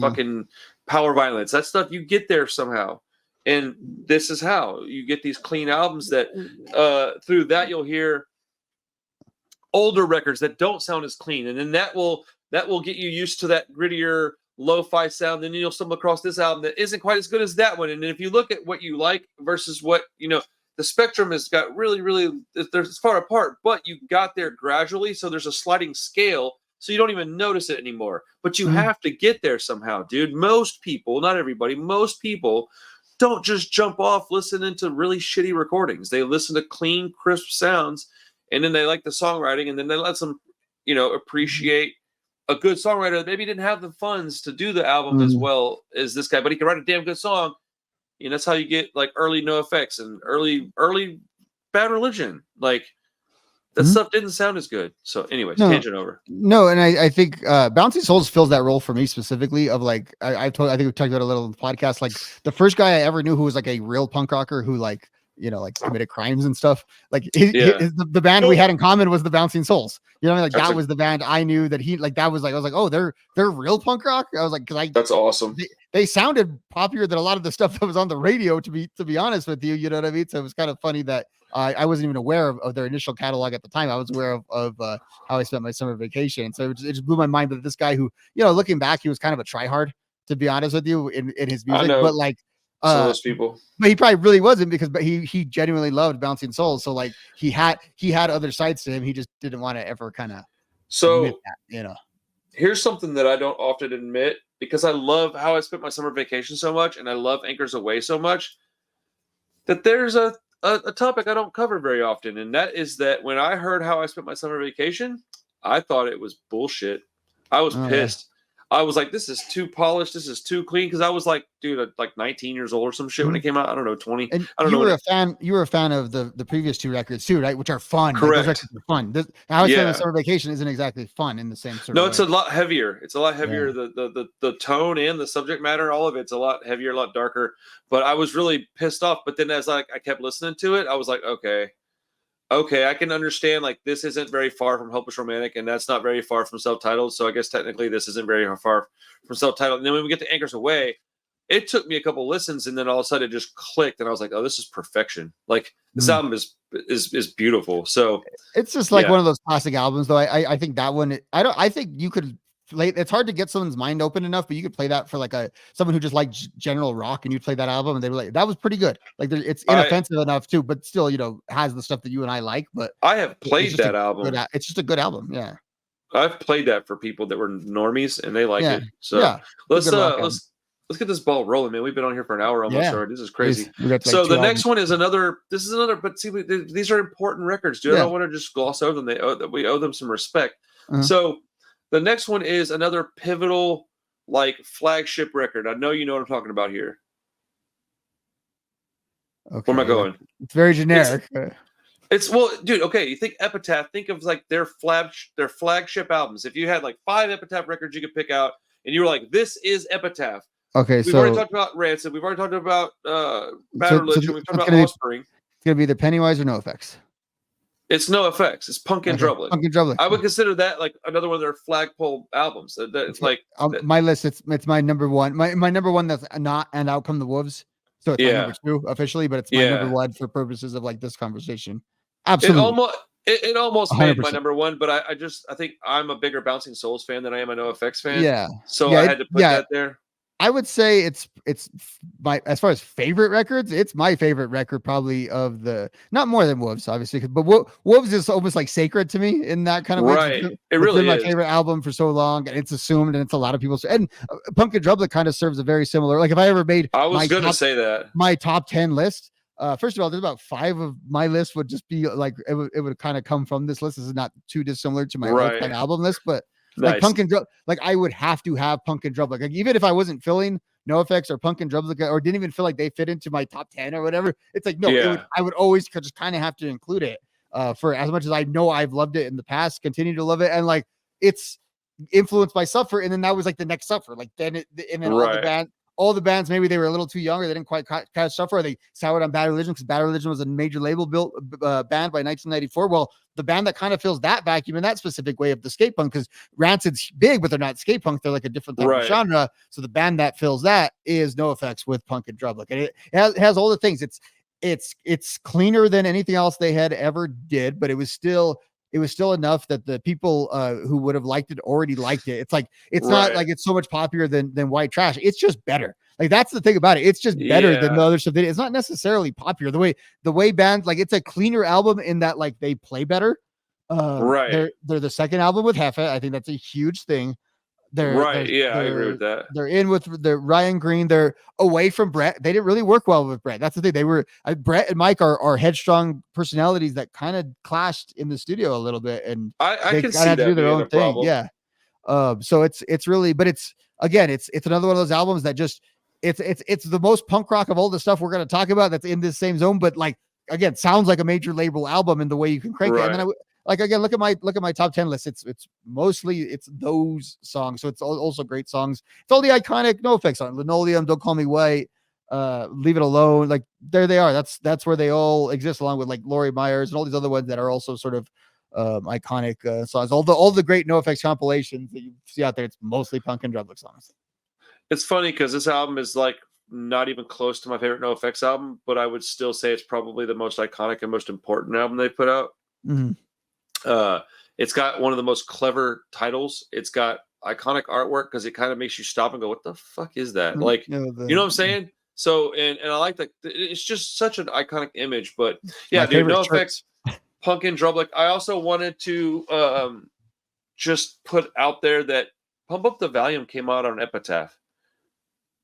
fucking Power Violence. That stuff, you get there somehow. And this is how you get these clean albums that through that you'll hear older records that don't sound as clean. And then that will get you used to that grittier lo-fi sound. Then you'll stumble across this album that isn't quite as good as that one. And then if you look at what you like versus what, the spectrum has got really, really, there's far apart, but you got there gradually. So there's a sliding scale. So you don't even notice it anymore. But you have to get there somehow, dude. Most people, not everybody, most people don't just jump off listening to really shitty recordings. They listen to clean, crisp sounds, and then they like the songwriting, and then they let them, appreciate a good songwriter that maybe didn't have the funds to do the album as well as this guy, but he can write a damn good song. And that's how you get like early NoFX and early Bad Religion. Like, that stuff didn't sound as good. So anyways, tangent over. No, and I think Bouncing Souls fills that role for me specifically of like, I think we talked about it a little in the podcast. Like, the first guy I ever knew who was like a real punk rocker who like, like committed crimes and stuff. Like, the band we had in common was the Bouncing Souls. You know what I mean? Like, that was the band I knew that he, like, that was like, I was like, oh, they're real punk rock. I was like, that's awesome. They sounded poppier than a lot of the stuff that was on the radio, to be honest with you. You know what I mean? So it was kind of funny that I wasn't even aware of their initial catalog at the time. I was aware of How I Spent My Summer Vacation. So it just blew my mind that this guy who, looking back, he was kind of a tryhard, to be honest with you, in his music. But like, some of those people, but he probably really wasn't, because he genuinely loved Bouncing Souls. So like, he had other sides to him. He just didn't want to ever kind of admit that, Here's something that I don't often admit, because I love How I Spent My Summer Vacation so much, and I love Anchors Away so much, that there's a topic I don't cover very often, and that is that when I heard How I Spent My Summer Vacation, I thought it was bullshit. I was pissed. I was like, this is too polished. This is too clean. Because I was like, dude, like 19 years old or some shit when it came out. I don't know, 20. And I don't know. You were a fan of the previous two records too, right? Which are fun. Correct. Like, those records are fun. How I Spent My Summer Vacation isn't exactly fun in the same sort of way. It's a lot heavier. It's a lot heavier. Yeah. The tone and the subject matter, all of it's a lot heavier, a lot darker. But I was really pissed off. But then as I kept listening to it, I was like, okay, I can understand, like, this isn't very far from Hopeless Romantic, and that's not very far from Self-Titled, so I guess technically this isn't very far from Self-Titled. And then when we get to Anchors Away, it took me a couple listens, and then all of a sudden it just clicked, and I was like, oh, this is perfection. Like, this album is beautiful. So it's just like one of those classic albums, though. I think that one, I think you could it's hard to get someone's mind open enough, but you could play that for like someone who just likes general rock, and you play that album and they were like, that was pretty good. Like it's inoffensive enough too, but still, has the stuff that you and I like. But I have played that album. It's just a good album. Yeah. I've played that for people that were normies and they like it. So let's get this ball rolling, man. We've been on here for an hour almost already. This is crazy. So the next one is another. This is another. But see, these are important records, dude. I don't want to just gloss over them. We owe them some respect. So the next one is another pivotal, like, flagship record. I know you know what I'm talking about here. Okay. Where am I going? It's very generic. It's well, dude. Okay, you think Epitaph? Think of like their flagship albums. If you had like 5 Epitaph records you could pick out, and you were like, "This is Epitaph." Okay, we've already talked about Rancid. We've already talked about Bad Religion. We've talked about Offspring. It's gonna be either Pennywise or NoFX. It's NoFX. It's Punk and Drublic. Punk and Drublic. I would consider that like another one of their flagpole albums. It's like my list. It's my number one. My number one that's not and Out Come the Wolves. So it's my number 2 officially, but it's my number 1 for purposes of like this conversation. Absolutely. It almost made my number 1, but I think I'm a bigger Bouncing Souls fan than I am a NoFX fan. Yeah. So I had to put that there. I would say it's my, as far as favorite records, it's my favorite record probably of the, not more than Wolves, obviously, but Wolves is almost like sacred to me in that kind of way. Right. It really is my favorite album for so long, and it's assumed, and it's a lot of people's, and Punk and Drublic kind of serves a very similar, like if I ever made my top 10 list, first of all, there's about 5 of my list would just be like, it would kind of come from this list. This is not too dissimilar to my album list, but like Punk and Drublic, like I would have to have Punk and Drublic. Like even if I wasn't feeling NoFX or Punk and Drublic, or didn't even feel like they fit into my top 10 or whatever, it's like I would always just kind of have to include it. For as much as I know I've loved it in the past, continue to love it, and like it's influenced by Suffer, and then that was like the next Suffer. Like then all the bands, maybe they were a little too young, or they didn't quite catch Suffer, or they soured on Bad Religion because Bad Religion was a major label built band by 1994. Well, the band that kind of fills that vacuum in that specific way of the skate punk, because Rancid's big, but they're not skate punk. They're like a different type of genre. So the band that fills that is NoFX with Punk and Drublic. And it has all the things. It's cleaner than anything else they had ever did, but it was still enough that the people who would have liked it already liked it. It's like, it's not like it's so much popular than White Trash. It's just better. Like that's the thing about it. It's just better than the other stuff. It's not necessarily popular. The way bands, like, it's a cleaner album in that like they play better. They're the second album with Heffa. I think that's a huge thing. I agree with that. They're in with the Ryan Green. They're away from Brett. They didn't really work well with Brett. That's the thing. They were Brett and Mike are headstrong personalities that kind of clashed in the studio a little bit, and I can see that do their own thing. Problem. Yeah. So it's really, but it's another one of those albums that just it's the most punk rock of all the stuff we're going to talk about that's in this same zone, but like again, sounds like a major label album in the way you can crank it. And then again, look at my top 10 list. It's mostly those songs. So it's also great songs. It's all the iconic NoFX songs. Linoleum, Don't Call Me White, Leave It Alone. Like there they are. That's where they all exist, along with like Laurie Myers and all these other ones that are also sort of iconic songs. All the great NoFX compilations that you see out there, it's mostly Punk and Drublic songs. It's funny because this album is like not even close to my favorite NoFX album, but I would still say it's probably the most iconic and most important album they put out. Mm-hmm. It's got one of the most clever titles. It's got iconic artwork because it kind of makes you stop and go, what the fuck is that? Like, you know what I'm saying? So, and I like that. It's just such an iconic image, but yeah, dude, NoFX, Punk and Drublic. I also wanted to just put out there that Pump Up the Volume came out on Epitaph.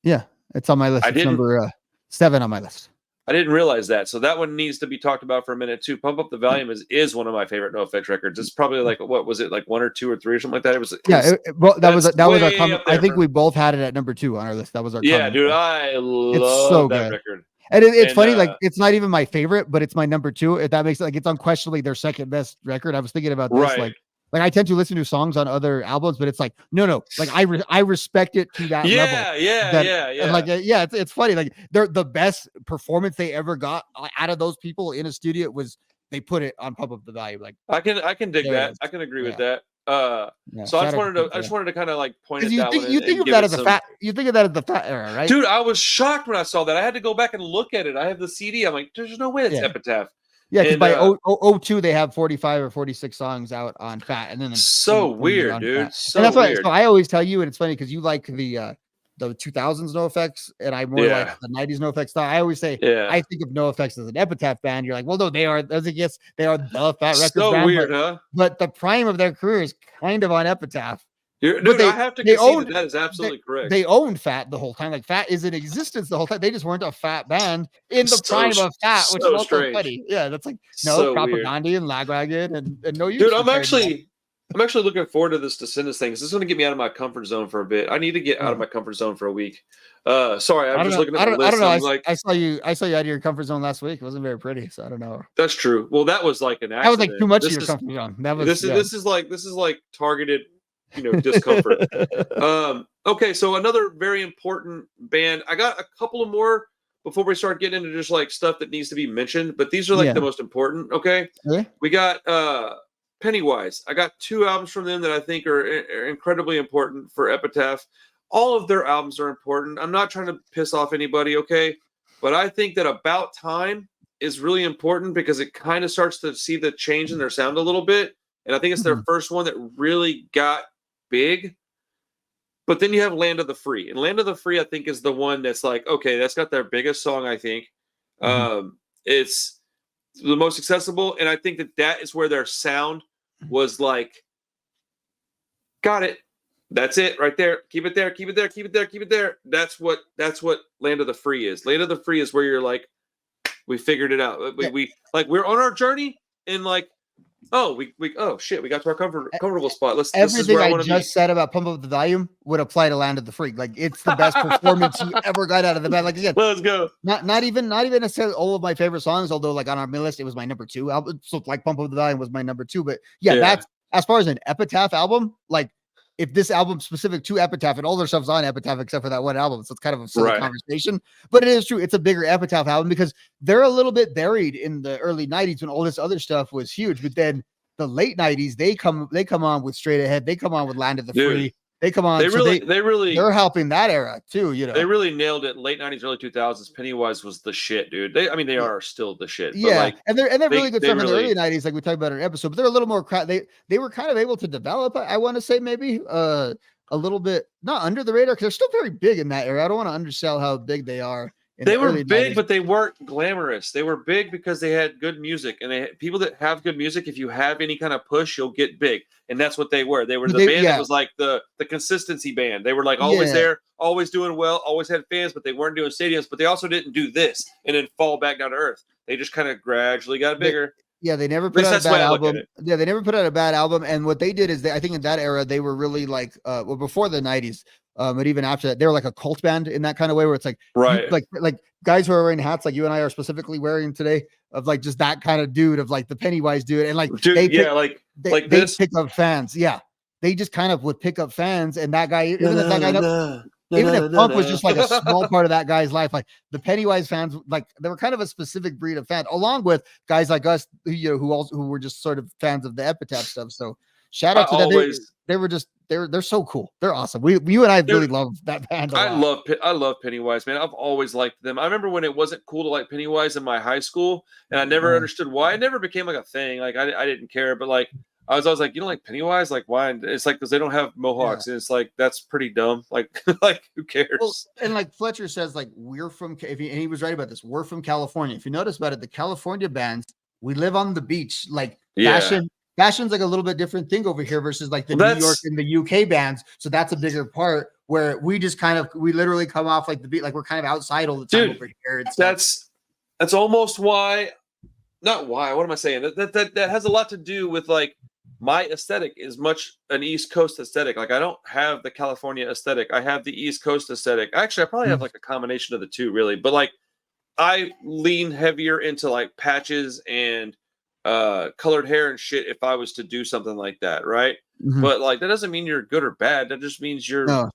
Yeah, it's on my list. It's number 7 on my list. I didn't realize that. So that one needs to be talked about for a minute too. Pump Up the Volume is one of my favorite NoFX records. It's probably like, what was it, like 1 or 2 or 3 or something like that? That was our I think we both had it at number 2 on our list. That was our dude. I love that record. And it's funny, like it's not even my favorite, but it's my number 2. If that makes it, like, it's unquestionably their second best record. I was thinking about this, like I tend to listen to songs on other albums, but it's like, no, like I respect it to that level. Yeah. And like, it's funny. Like they're the best performance they ever got out of those people in a studio was they put it on Pump Up the Volume. Like I can dig that. I can agree with that. So I just wanted to kind of like point it out. You think of that as the fat era, right? Dude, I was shocked when I saw that. I had to go back and look at it. I have the CD. I'm like, there's no way it's Epitaph. Yeah, because And by 02 they have 45 or 46 songs out on Fat, and then so weird, on dude. Fat. So And that's why weird. so I always tell you, and it's funny because you like the 2000s NoFX, and I more like the 90s NoFX style. I always say I think of NoFX as an Epitaph band. You're like, well, no, they are. I was like, yes, they are the Fat Records so band. Weird, but the prime of their career is kind of on Epitaph. Dude, I have to concede that is absolutely correct. They owned Fat the whole time. Like Fat is in existence the whole time. They just weren't a Fat band in the prime of Fat, which is also funny. Yeah, that's like Propaganda and Lagwagon and no use. Dude, I'm actually looking forward to this Descendants thing. This is going to get me out of my comfort zone for a bit. I need to get out of my comfort zone for a week. Sorry, I'm just looking at the list. I don't know. I saw you out of your comfort zone last week. It wasn't very pretty, so I don't know. That's true. Well, that was like an accident. That was like too much of your comfort zone. That was this is like targeted, discomfort. Okay, so another very important band. I got a couple of more before we start getting into just like stuff that needs to be mentioned, but these are like the most important. Okay, we got Pennywise. I got 2 albums from them that I think are incredibly important for Epitaph. All of their albums are important. I'm not trying to piss off anybody, okay? But I think that About Time is really important because it kind of starts to see the change in their sound a little bit. And I think it's their first one that really got big. But then you have Land of the Free. And Land of the Free, I think, is the one that's like, okay, that's got their biggest song, I think. It's the most accessible. And I think that is where their sound was like, got it. That's it right there. Keep it there. Keep it there. Keep it there. Keep it there. That's what Land of the Free is. Land of the Free is where you're like, we figured it out. We like we're on our journey and like, we shit, we got to our comfortable spot. Everything I just said about Pump Up the Volume would apply to Land of the Free. Like it's the best performance you ever got out of the band. Like again, let's go. Not even necessarily all of my favorite songs, although like on our list it was my number 2 album. So like Pump Up the Volume was my number 2. But that's as far as an Epitaph album, like. If this album specific to Epitaph and all their stuff's on Epitaph except for that one album, so it's kind of a silly conversation. But it is true; it's a bigger Epitaph album because they're a little bit buried in the early '90s when all this other stuff was huge. But then the late '90s, they come on with Straight Ahead, they come on with Land of the Free, they come on. They're helping that era too. They really nailed it. Late '90s, early 2000s. Pennywise was the shit, dude. They are still the shit. But yeah, and they're really good stuff in the early '90s, like we talked about in an episode. But they're a little more they were kind of able to develop. I want to say maybe a little bit not under the radar because they're still very big in that era. I don't want to undersell how big they are. They were big, but they weren't glamorous. They were big because they had good music, and people that have good music, if you have any kind of push, you'll get big, and that's what they were. They were the band that was like the consistency band. They were like always there, always doing well, always had fans, but they weren't doing stadiums. But they also didn't do this and then fall back down to earth. They just kind of gradually got bigger. They never put out a bad album. Yeah, they never put out a bad album. And what they did is I think in that era, they were really like, before the 90s, but even after that, they were like a cult band in that kind of way where it's like, like guys who are wearing hats like you and I are specifically wearing today of like just that kind of dude of like the Pennywise dude. And like, they pick up fans. Yeah. They just kind of would pick up fans. And that guy, even if Punk was just like a small part of that guy's life, like the Pennywise fans, like they were kind of a specific breed of fan, along with guys like us, who were just sort of fans of the Epitaph stuff. So shout out to them. They're so cool. They're awesome. You and I really love that band. I love Pennywise, man. I've always liked them. I remember when it wasn't cool to like Pennywise in my high school, and I never understood why. It never became like a thing. Like I didn't care, but like. I was always like, you don't like Pennywise? Like, why? And it's like, because they don't have mohawks. And it's like, that's pretty dumb. Like, who cares? Well, and like Fletcher says, like, we're from, and he was right about this. We're from California. If you notice about it, the California bands, we live on the beach. Like, fashion's like a little bit different thing over here versus like the New York and the UK bands. So that's a bigger part where we just we literally come off like the beat. Like, we're kind of outside all the time over here. That's almost why, not why, what am I saying? That has a lot to do with like, my aesthetic is much an East Coast aesthetic. Like I don't have the California aesthetic. I have the East Coast aesthetic. Actually, I probably have like a combination of the two, really. But like, I lean heavier into like patches and colored hair and shit if I was to do something like that, right? But like, that doesn't mean you're good or bad. That just means you're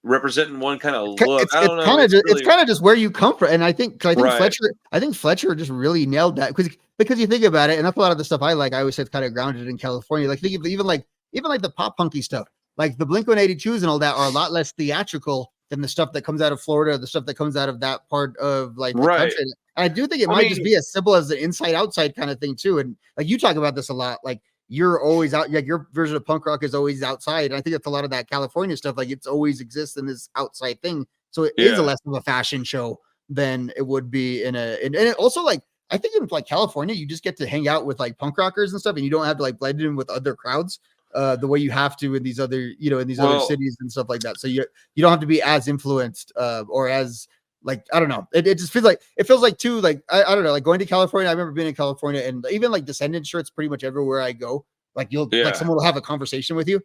representing one kind of look. I don't know. It's kind of just where you come from, and I think Fletcher just really nailed that because you think about it, and that's a lot of the stuff I like. I always say it's kind of grounded in California. Like think of even like the pop punky stuff, like the Blink-182s and all that are a lot less theatrical than the stuff that comes out of Florida, the stuff that comes out of that part of like the country. I do think it I might mean, just be as simple as the inside outside kind of thing too. And like you talk about this a lot, like you're always out, like your version of punk rock is always outside. And I think it's a lot of that California stuff, like it's always exists in this outside thing. So it is a less of a fashion show than it would be in and it also like I think in like California, you just get to hang out with like punk rockers and stuff, and you don't have to like blend in with other crowds the way you have to in these other, you know, in these other cities and stuff like that. So you don't have to be as influenced or as like, I don't know. It just feels like too, like, I don't know, like going to California. I remember being in California and even like Descendant shirts pretty much everywhere I go. Like like someone will have a conversation with you.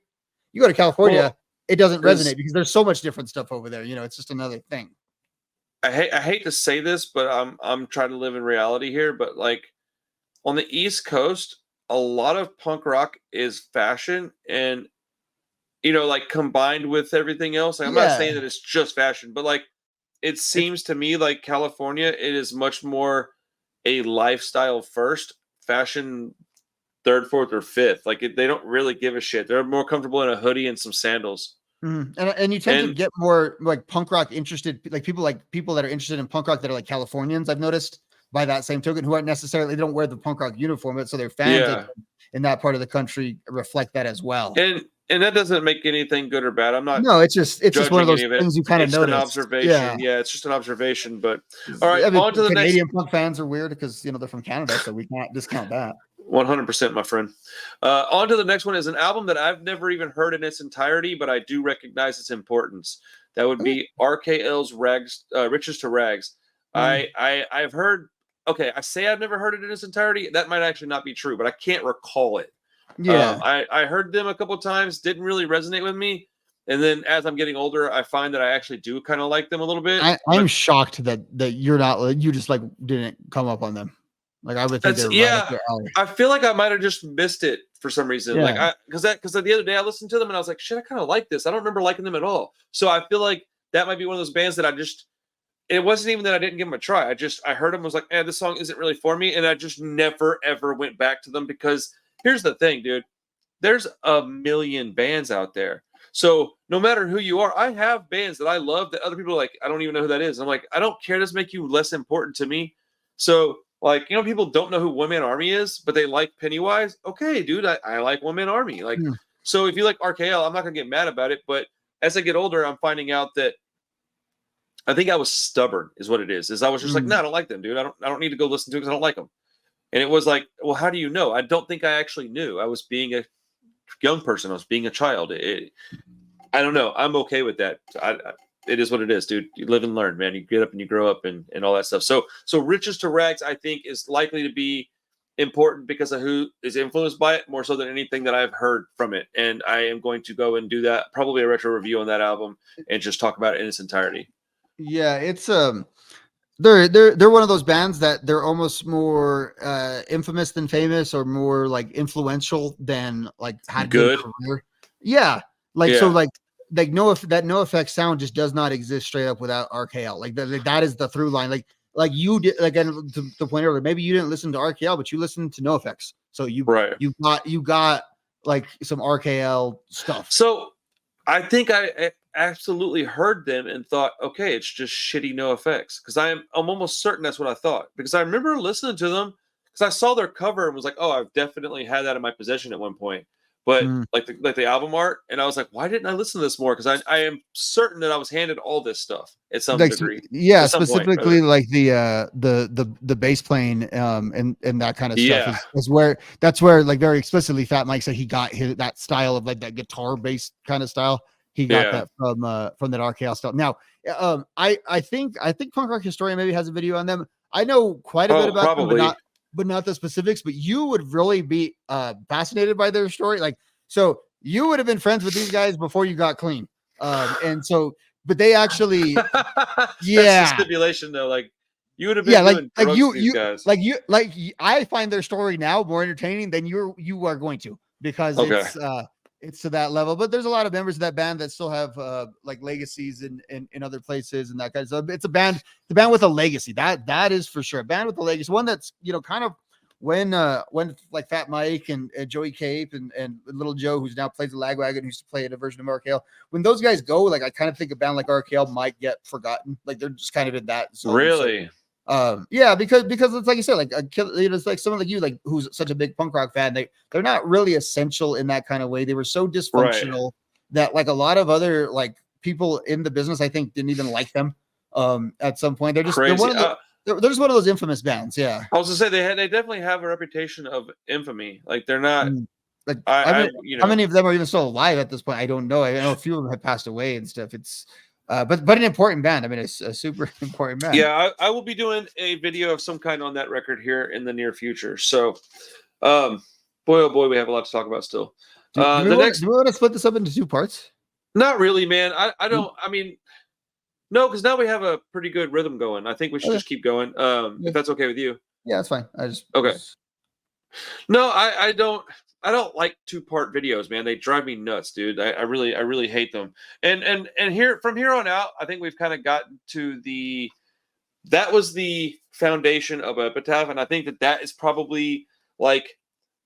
You go to California, it doesn't resonate because there's so much different stuff over there. You know, it's just another thing. I hate to say this, but I'm trying to live in reality here. But like on the East Coast, a lot of punk rock is fashion, and like combined with everything else. Like, I'm not saying that it's just fashion, but like it seems to me like California, it is much more a lifestyle first, fashion third, fourth, or fifth. Like they don't really give a shit. They're more comfortable in a hoodie and some sandals. And you tend to get more like punk rock interested, like people that are interested in punk rock that are like Californians. I've noticed by that same token, who aren't necessarily, they don't wear the punk rock uniform, but so their fans in that part of the country reflect that as well. And that doesn't make anything good or bad. I'm not. No, it's just one of those things you kind of notice. It's an observation. Yeah, it's just an observation. But all right, I mean, on to the Canadian next. punk fans are weird because they're from Canada, so we can't discount that. 100%, my friend. On to the next one is an album that I've never even heard in its entirety, but I do recognize its importance. That would be RKL's Riches to Rags. I've heard. Okay, I say I've never heard it in its entirety. That might actually not be true, but I can't recall it. Yeah, I heard them a couple of times, didn't really resonate with me. And then as I'm getting older, I find that I actually do kind of like them a little bit. I'm shocked that you're not, you just like didn't come up on them. Like I would think they're right up their alley. I feel like I might have just missed it for some reason. Yeah. Like because the other day I listened to them and I was like, shit, I kind of like this. I don't remember liking them at all. So I feel like that might be one of those bands that it wasn't even that I didn't give them a try. I heard them, was like, this song isn't really for me. And I just never, ever went back to them because here's the thing, dude. There's a million bands out there. So no matter who you are, I have bands that I love that other people are like, I don't even know who that is. I'm like, I don't care. It doesn't make you less important to me. So like, people don't know who One Man Army is, but they like Pennywise. Okay, dude, I like One Man Army. Like, so if you like RKL, I'm not gonna get mad about it. But as I get older, I'm finding out that I think I was stubborn, is what it is. Is I was just like, no, I don't like them, dude. I don't need to go listen to it because I don't like them. And it was like, well, how do you know? I don't think I actually knew. I was being a young person. I was being a child. I don't know. I'm okay with that. It is what it is, dude. You live and learn, man. You get up and you grow up and all that stuff. So Riches to Rags, I think, is likely to be important because of who is influenced by it more so than anything that I've heard from it. And I am going to go and do that, probably a retro review on that album and just talk about it in its entirety. Yeah, it's they're one of those bands that they're almost more infamous than famous, or more like influential than like had good career. Yeah, so like that NoFX sound just does not exist straight up without RKL. Like that is the through line. Like you did, like, and to the point earlier, maybe you didn't listen to RKL, but you listened to NoFX, so you got like some RKL stuff. So I think I absolutely heard them and thought, okay, it's just shitty NoFX, because I'm almost certain that's what I thought, because I remember listening to them because I saw their cover and was like, oh, I've definitely had that in my possession at one point. But like the album art, and I was like, why didn't I listen to this more? Because I am certain that I was handed all this stuff at some degree. Yeah, specifically like the bass playing and that kind of stuff is where like very explicitly Fat Mike said he got that style of like that guitar bass kind of style. He got that from that RKL stuff. Now, I think Punk Rock Historian maybe has a video on them. I know quite a bit about them, but not the specifics. But you would really be fascinated by their story. Like, so you would have been friends with these guys before you got clean. And so, but they actually, That's the stipulation though. Like, you would have been doing drugs with these guys. I find their story now more entertaining than you are going to, because it's to that level. But there's a lot of members of that band that still have like legacies in other places and that kind of stuff. It's a band with a legacy. That is for sure. A band with a legacy. One that's, kind of when like Fat Mike and Joey Cape and Little Joe, who's now plays the Lagwagon, who used to play in a version of RKL. When those guys go, like I kind of think a band like RKL might get forgotten. Like they're just kind of in that zone. Really? Yeah, because it's like you said, like it's like someone like you, like who's such a big punk rock fan, they're not really essential in that kind of way. They were so Right. dysfunctional that like a lot of other like people in the business, I think, didn't even like them. At some point, they're Crazy. one of the they're just one of those infamous bands. Yeah, I was gonna say they definitely have a reputation of infamy. Like they're not. Like I how many of them are even still alive at this point? I don't know. I know a few of them have passed away and stuff. It's but an important band. I mean, it's a super important band. Yeah, I will be doing a video of some kind on that record here in the near future. So, boy, oh boy, we have a lot to talk about still. Do we want to split this up into two parts? Not really, man. I don't. I mean, no, because now we have a pretty good rhythm going. I think we should just keep going. If that's okay with you. Yeah, that's fine. Okay. No, I don't. I don't like 2-part videos, man. They drive me nuts, dude. I really hate them. And here from here on out, I think we've kind of gotten to that was the foundation of Epitaph, and I think that is probably like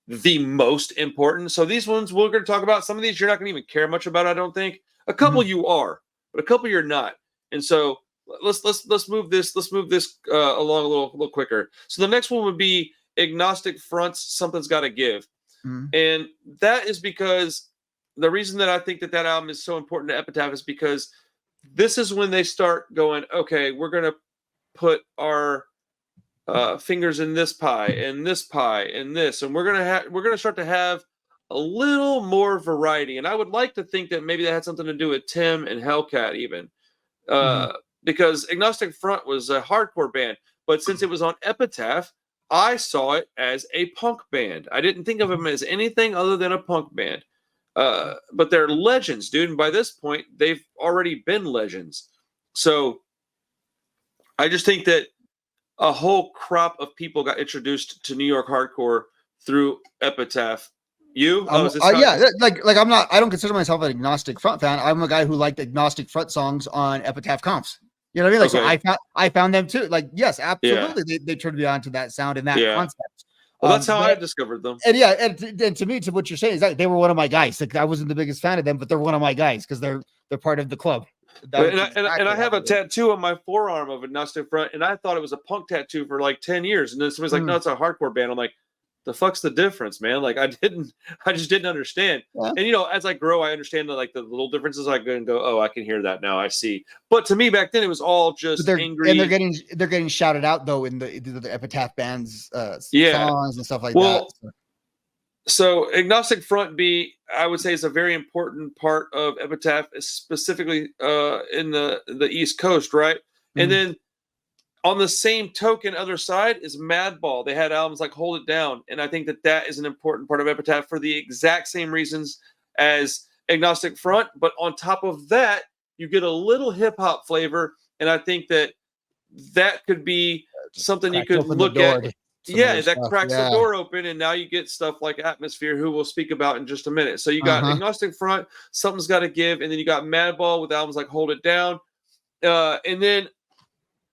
the most important. So these ones we're going to talk about. Some of these you're not going to even care much about, I don't think. A couple you are, but a couple you're not. And so let's move this along a little quicker. So the next one would be Agnostic Front's Something's Gotta Give. And that is because the reason that I think that album is so important to Epitaph is because this is when they start going, okay, we're going to put our fingers in this pie and this pie and this, and we're going to start to have a little more variety. And I would like to think that maybe that had something to do with Tim and Hellcat even, because Agnostic Front was a hardcore band, but since it was on Epitaph, I saw it as a punk band. I didn't think of them as anything other than a punk band. But they're legends, dude. And by this point, they've already been legends. So I just think that a whole crop of people got introduced to New York hardcore through Epitaph. You? Yeah, like I don't consider myself an Agnostic Front fan. I'm a guy who liked Agnostic Front songs on Epitaph comps. You know what I mean? Like, so I found them too. Like, yes, absolutely. Yeah. They turned me on to that sound and that concept. Well, that's how I discovered them. And yeah, and to me, to what you're saying is that they were one of my guys. Like, I wasn't the biggest fan of them, but they're one of my guys because they're part of the club. And I have a tattoo on my forearm of Agnostic Front, and I thought it was a punk tattoo for like 10 years. And then somebody's like, no, it's a hardcore band. I'm like, the fuck's the difference, man? Like, I just didn't understand. Yeah. And as I grow, I understand the little differences. I go and go, oh, I can hear that now. I see. But to me back then, it was all just angry. And they're getting shouted out though in the Epitaph band's songs and stuff like that. So Agnostic Front I would say is a very important part of Epitaph, specifically in the East Coast, right? And then on the same token, other side is Madball. They had albums like Hold It Down. And I think that is an important part of Epitaph for the exact same reasons as Agnostic Front. But on top of that, you get a little hip hop flavor. And I think that could be something you could look at. Yeah, that cracks the door open. And now you get stuff like Atmosphere, who we'll speak about in just a minute. So you got Agnostic Front, Something's Gotta Give. And then you got Madball with albums like Hold It Down. And then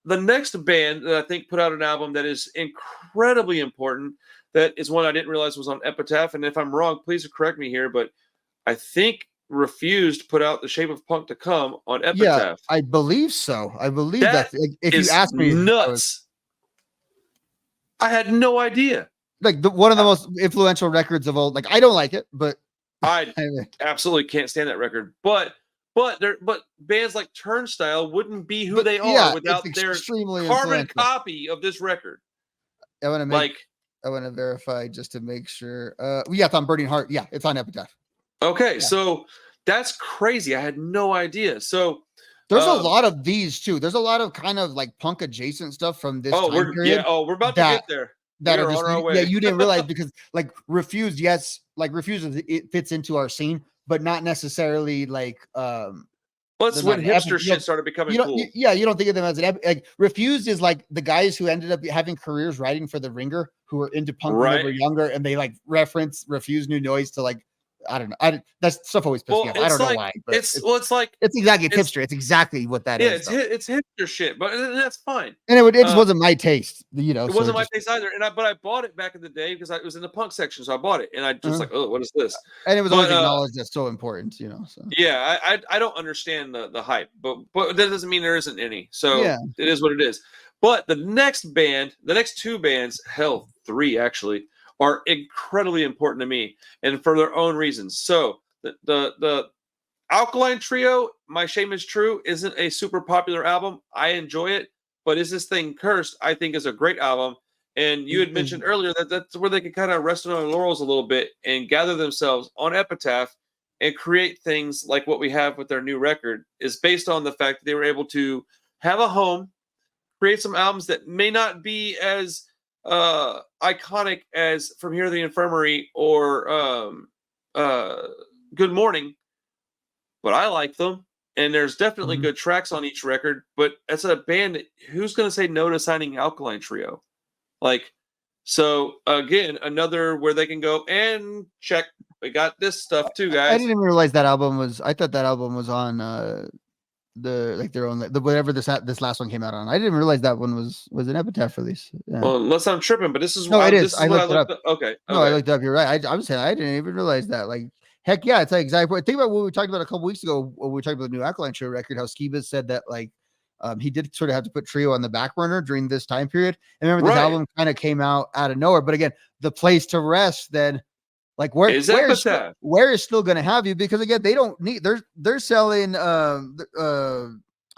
the next band that I think put out an album that is incredibly important, that is one I didn't realize was on Epitaph. And if I'm wrong, please correct me here, but I think Refused put out The Shape of Punk to Come on Epitaph. Yeah, I believe so. I believe that. If you ask me, nuts. I had no idea. Like one of the most influential records of all. Like, I don't like it, but I absolutely can't stand that record. But bands like Turnstile wouldn't be who they are without their carbon copy of this record. I want to verify just to make sure. It's on Burning Heart. Yeah, it's on Epitaph. Okay, so that's crazy. I had no idea. So there's a lot of these too. There's a lot of kind of like punk adjacent stuff from this time period. We're about to get there. That are just, on our way. Yeah, you didn't realize because like Refused, it fits into our scene, but not necessarily like that's when hipster shit started becoming cool. You don't think of them as like Refused is like the guys who ended up having careers writing for the Ringer, who were into punk when they were younger, and they like reference Refused New Noise to like, I don't know. That stuff always pisses me off. I don't know why. But it's hipster. It's exactly what that is. It's hipster shit, but that's fine. And it just wasn't my taste, It wasn't my taste either. But I bought it back in the day because it was in the punk section, so I bought it, and I just like, oh, what is this? And it was always acknowledged that's so important, So yeah, I don't understand the hype, but that doesn't mean there isn't any. So it is what it is. But the next two bands, hell, three actually, are incredibly important to me, and for their own reasons. So the Alkaline Trio, My Shame Is True, isn't a super popular album. I enjoy it, but Is This Thing Cursed, I think, is a great album. And you had mentioned earlier that that's where they can kind of rest on their laurels a little bit and gather themselves on Epitaph and create things like what we have with their new record, is based on the fact that they were able to have a home, create some albums that may not be as iconic as From Here to the Infirmary or Good Morning, but I like them. And there's definitely good tracks on each record. But as a band, who's going to say no to signing Alkaline Trio? Like, so again, another where they can go and check. We got this stuff too, guys. I didn't even realize that album was. I thought that album was on their own, whatever this last one came out on. I didn't realize that one was an Epitaph release. Yeah. Well, unless I'm tripping, but this is no, why it is. This is I what looked it up. Okay. No, I looked it up. You're right. I'm saying I didn't even realize that. Like, heck yeah, it's like exactly. Think about what we talked about a couple weeks ago when we were talking about the new Alkaline Trio record. How Skiba said that like he did sort of have to put Trio on the back burner during this time period. And remember, this album kind of came out of nowhere. But again, the place to rest then. Like where is still going to have you, because again, they don't need, they're selling, I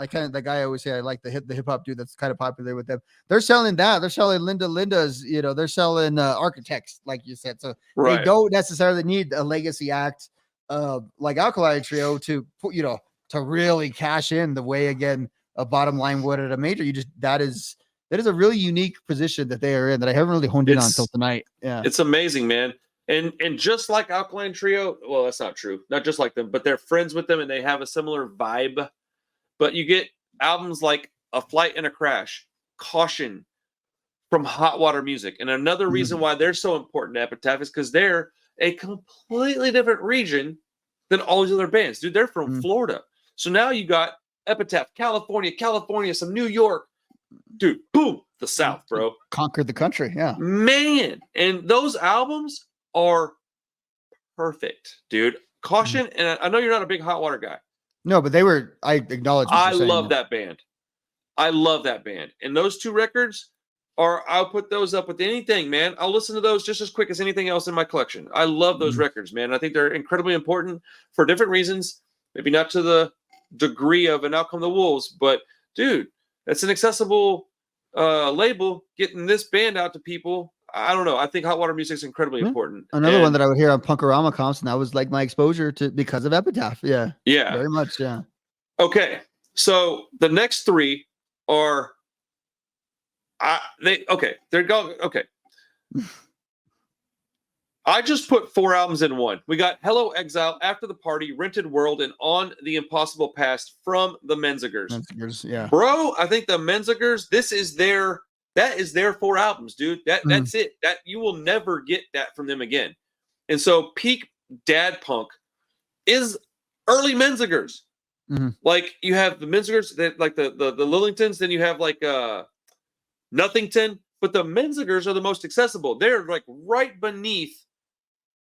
kind of, the guy I always say, I like the hip hop dude that's kind of popular with them. They're selling that. They're selling Linda's, they're selling Architects, like you said. So they don't necessarily need a legacy act like Alkaline Trio to put, to really cash in the way, again, a bottom line would at a major. That is a really unique position that they are in that I haven't really honed in on until tonight. Yeah. It's amazing, man. And just like Alkaline Trio, well, that's not true. Not just like them, but they're friends with them and they have a similar vibe. But you get albums like A Flight and a Crash, Caution from Hot Water Music. And another reason why they're so important to Epitaph is because they're a completely different region than all these other bands. Dude, they're from Florida. So now you got Epitaph, California, some New York. Dude, boom, the South, bro. Conquered the country, yeah. Man, and those albums are perfect, dude. Caution, and I know you're not a big Hot Water guy. No, but I acknowledge. I love that band. I love that band. And those two records I'll put those up with anything, man. I'll listen to those just as quick as anything else in my collection. I love those records, man. I think they're incredibly important for different reasons. Maybe not to the degree of an Out Come the Wolves, but dude, that's an accessible label. Getting this band out to people, I don't know. I think Hot Water Music is incredibly important. Another one that I would hear on Punkorama comps, and that was like my exposure to because of Epitaph. Yeah. Yeah. Very much. Yeah. Okay. So the next three are they're going okay. I just put 4 albums in one. We got Hello Exile, After the Party, Rented World, and On the Impossible Past from the Menzingers. Yeah. Bro, I think the Menzingers, that is their 4 albums, dude. That's it. That you will never get that from them again. And so peak dad punk is early Menzingers. Like you have the Menzingers, like the Lillingtons, then you have like Nothington, but the Menzingers are the most accessible. They're like right beneath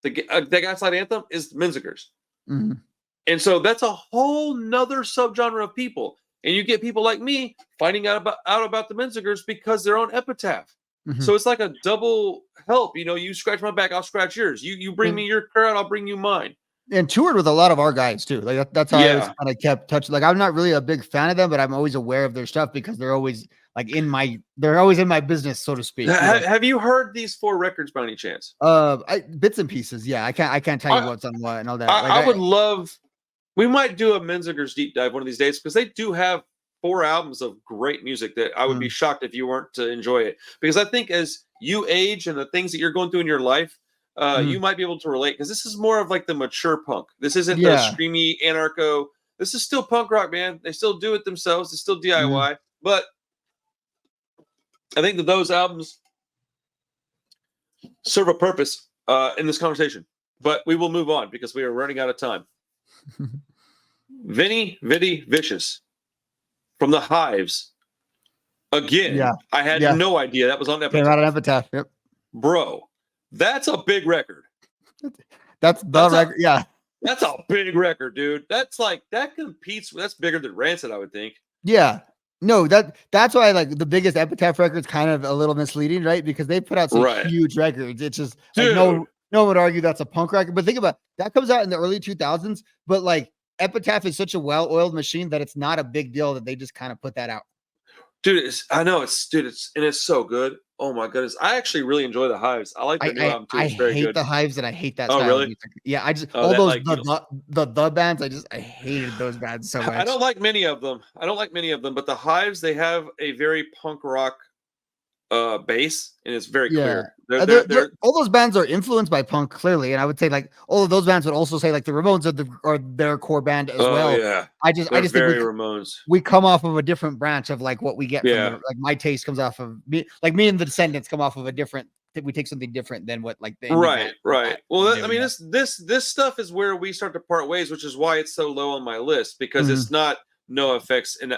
the Gaslight Anthem is Menzingers. And so that's a whole nother subgenre of people. And you get people like me finding out about the Menzingers because they're on Epitaph. So it's like a double help. You scratch my back, I'll scratch yours. You bring me your crowd, I'll bring you mine. And toured with a lot of our guys too. Like that's how I was kind of kept touching. Like I'm not really a big fan of them, but I'm always aware of their stuff because they're always like they're always in my business, so to speak. Have you heard these 4 records by any chance? Bits and pieces. Yeah, I can't tell you what's on what and all that. I would love. We might do a Menzingers deep dive one of these days because they do have 4 albums of great music that I would be shocked if you weren't to enjoy it. Because I think as you age and the things that you're going through in your life, you might be able to relate because this is more of like the mature punk. This isn't the screamy anarcho. This is still punk rock, man. They still do it themselves. It's still DIY. But I think that those albums serve a purpose in this conversation. But we will move on because we are running out of time. Vinny Vitty Vicious from the Hives. Again, I had no idea that was on Epitaph. Came out on Epitaph. Yep. Bro, that's a big record. That's the record. That's a big record, dude. That's like that competes. That's bigger than Rancid, I would think. Yeah. No, that's why like the biggest Epitaph record's kind of a little misleading, right? Because they put out some Right. huge records. It's just like Dude. no one would argue that's a punk record. But think about that comes out in the early 2000s. But like Epitaph is such a well-oiled machine that it's not a big deal that they just kind of put that out. Dude, I know it's so good. Oh my goodness. I actually really enjoy the Hives. I like their new album too. I It's very hate good. the Hives and I hate that Oh, style of really? music. Yeah, I just Oh, all that, those like, you know, the bands. I hated those bands so much. I don't like many of them. But the Hives, they have a very punk rock bass, and it's very Yeah. clear. They're All those bands are influenced by punk, clearly, and I would say like all of those bands would also say like the Ramones are their core band as oh well. yeah. I They're just think very Ramones. we come off of a different branch of like what we get from Yeah. like my taste comes off of me, like me and the Descendants come off of a different. We take something different than what like the indie Right, band right. Well, would I do, mean, yeah. this stuff is where we start to part ways, which is why it's so low on my list, because Mhm. it's not No Effects and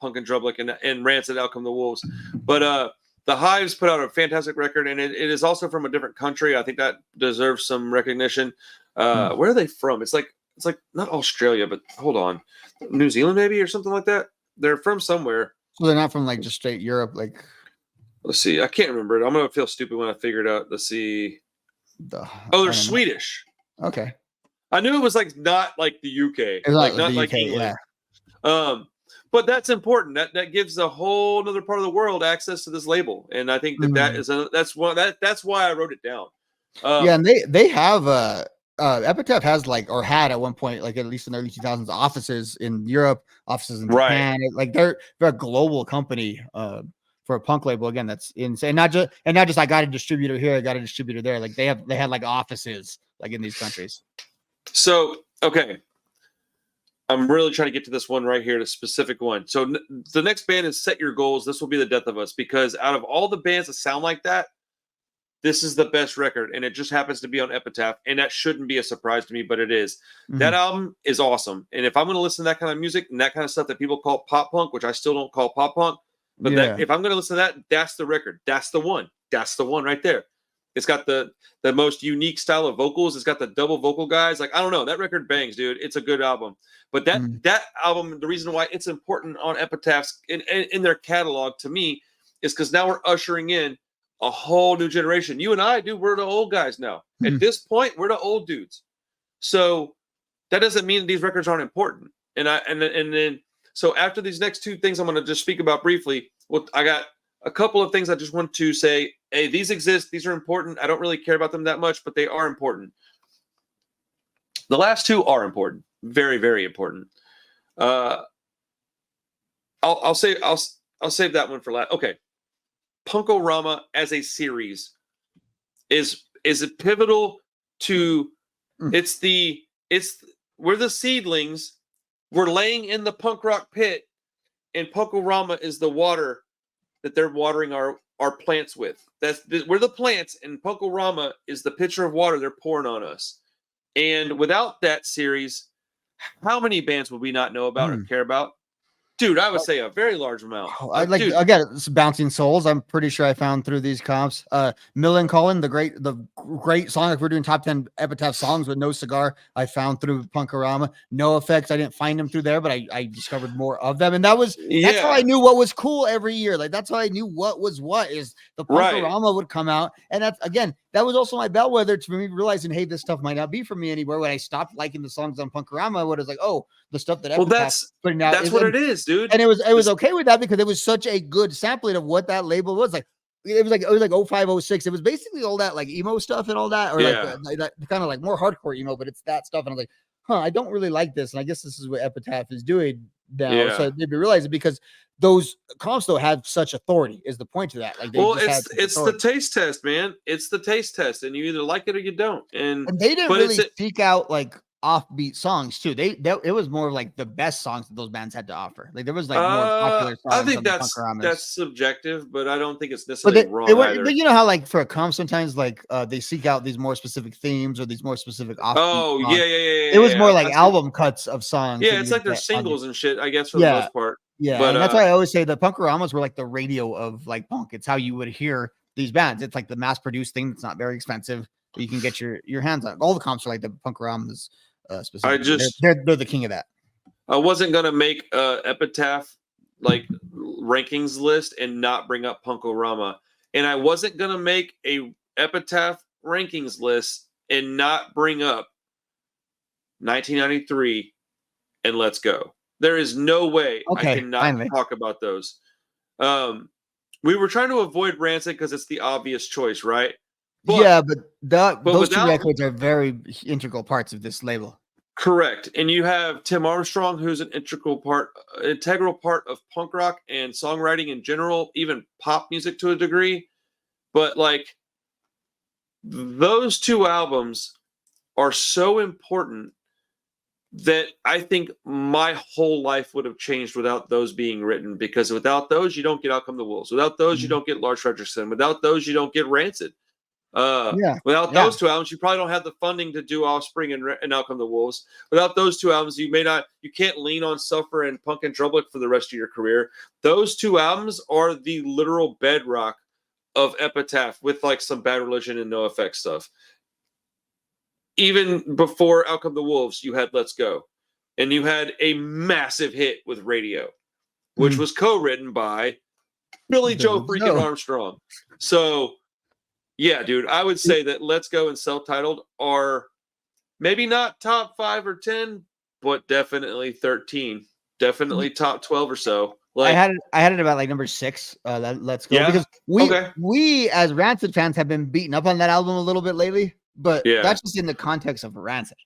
Punk and Drublic and Rancid, Out Come the Wolves, but the Hives put out a fantastic record, and it is also from a different country. I think that deserves some recognition. Where are they from? It's like not Australia, but hold on, New Zealand maybe, or something like that. They're from somewhere. So they're not from like just straight Europe, like Let's see. I can't remember it. I'm gonna feel stupid when I figure it out. Let's see. the. Oh, I they're don't know. Swedish. Okay, I knew it was like not like the UK, it's like not not the like UK, England. yeah. But that's important. That gives a whole other part of the world access to this label, and I think that Mhm. is that's why I wrote it down. Yeah, and they have Epitaph has like or had at one point, like at least in the early 2000s, offices in Europe, offices in Right. Japan. Like they're a global company for a punk label. Again, that's insane. Not just I got a distributor here, I got a distributor there. Like they had like offices like in these countries. So okay, I'm really trying to get to this one right here, the specific one. So the next band is Set Your Goals. This will be the death of us, because out of all the bands that sound like that, this is the best record, and it just happens to be on Epitaph, and that shouldn't be a surprise to me, but it is. That album is awesome, and if I'm going to listen to that kind of music and that kind of stuff that people call pop punk, which I still don't call pop punk, but that if I'm going to listen to that, that's the record. That's the one. That's the one right there. It's got the most unique style of vocals. It's got the double vocal guys. Like, I don't know, that record bangs, dude. It's a good album. But that album, the reason why it's important on Epitaph's in their catalog to me is because now we're ushering in a whole new generation. You and I, dude, we're the old guys now. At this point, we're the old dudes. So that doesn't mean these records aren't important. And then so after these next two things I'm going to just speak about briefly, well, I got a couple of things I just want to say. Hey, these exist. These are important. I don't really care about them that much, but they are important. The last two are important. Very, very important. I'll save that one for last. Okay. Punkorama as a series is it pivotal to we're the seedlings, we're laying in the punk rock pit, and Punkorama is the water that they're watering our plants with. We're the plants, and Punkorama is the pitcher of water they're pouring on us. And without that series, how many bands would we not know about or care about? Dude, I would say a very large amount. I like again, it's Bouncing Souls. I'm pretty sure I found through these comps. Millencolin, the great song. If we're doing top 10 Epitaph songs with No Cigar, I found through Punkorama. No Effects, I didn't find them through there, but I discovered more of them, and that's how I knew what was cool every year. Like that's how I knew what was what is the Punkorama would come out, and that's again. That was also my bellwether to me realizing, hey, this stuff might not be for me anymore. When I stopped liking the songs on Punkorama, I was like, oh, the stuff that Epitaph's putting out. That's what it is, dude. And it was okay with that because it was such a good sampling of what that label was like. It was like 05, 06. It was basically all that like emo stuff and all that, or like that kind of like more hardcore emo, but it's that stuff. And I was like, I don't really like this. And I guess this is what Epitaph is doing now. Yeah. So they realize it because those comps though have such authority is the point to that. Like, it's the taste test, man. It's the taste test, and you either like it or you don't. And they didn't really seek out like offbeat songs too. It was more like the best songs that those bands had to offer. Like there was like more popular songs. I think that's subjective, but I don't think it's necessarily wrong either. But you know how like for a comp sometimes like they seek out these more specific themes or these more specific offbeat songs. Yeah. It was more like album cuts of songs. Yeah, it's like their singles and shit, I guess, for the most part. Yeah, but that's why I always say the Punkoramas were like the radio of like punk. It's how you would hear these bands. It's like the mass-produced thing that's not very expensive. That you can get your hands on. All the comps are like the Punkoramas specifically. They're the king of that. I wasn't gonna make Epitaph like rankings list and not bring up Punkorama. And I wasn't gonna make a Epitaph rankings list and not bring up 1993 and Let's Go. There is no way I Okay, cannot finally. talk about those. We were trying to avoid Rancid because it's the obvious choice, right? Yeah, but those two without- records are very integral parts of this label. Correct. And you have Tim Armstrong, who's an integral part of punk rock and songwriting in general, even pop music to a degree. But like those two albums are so important that I think my whole life would have changed without those being written, because without those, you don't get Out Come the Wolves. Without those, you don't get Lars Fredriksson. Without those, you don't get Rancid. Without those two albums, you probably don't have the funding to do Offspring and Out Come the Wolves. Without those two albums, you can't lean on Suffer and Punk and Trouble for the rest of your career. Those two albums are the literal bedrock of Epitaph, with like some Bad Religion and NoFX stuff. Even before Out Come the Wolves, you had Let's Go. And you had a massive hit with Radio, which was co-written by Billy Joe freaking Armstrong. So, yeah, dude, I would say that Let's Go and Self-Titled are maybe not top 5 or 10, but definitely 13. Definitely top 12 or so. Like, I had it about like number 6. Let's Go. Yeah? Because we as Rancid fans have been beaten up on that album a little bit lately. But that's just in the context of Rancid.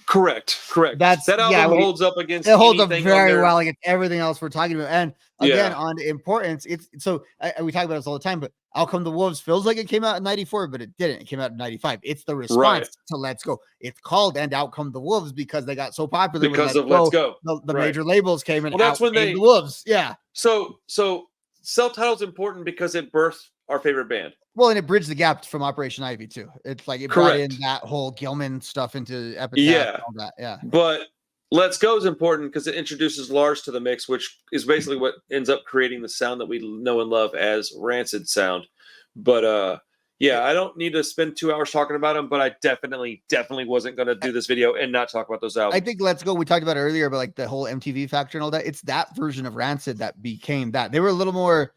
Correct. That album holds up against. It holds up very well against everything else we're talking about. And again, on the importance, we talk about this all the time. But Out Come the Wolves feels like it came out in '94, but it didn't. It came out in '95. It's the response to Let's Go. It's called "And Out Come the Wolves" because they got so popular because of Let's Go. The major labels came in. Well, that's when the Wolves. Yeah. So Self-Titled's important because it birthed our favorite band. Well, and it bridged the gap from Operation Ivy too. It's like it brought in that whole Gilman stuff into Epitaph. And all that. Yeah. But Let's Go is important because it introduces Lars to the mix, which is basically what ends up creating the sound that we know and love as Rancid sound. But I don't need to spend 2 hours talking about them, but I definitely wasn't going to do this video and not talk about those albums. I think Let's Go, we talked about it earlier, but like the whole MTV factor and all that, it's that version of Rancid that became that. They were a little more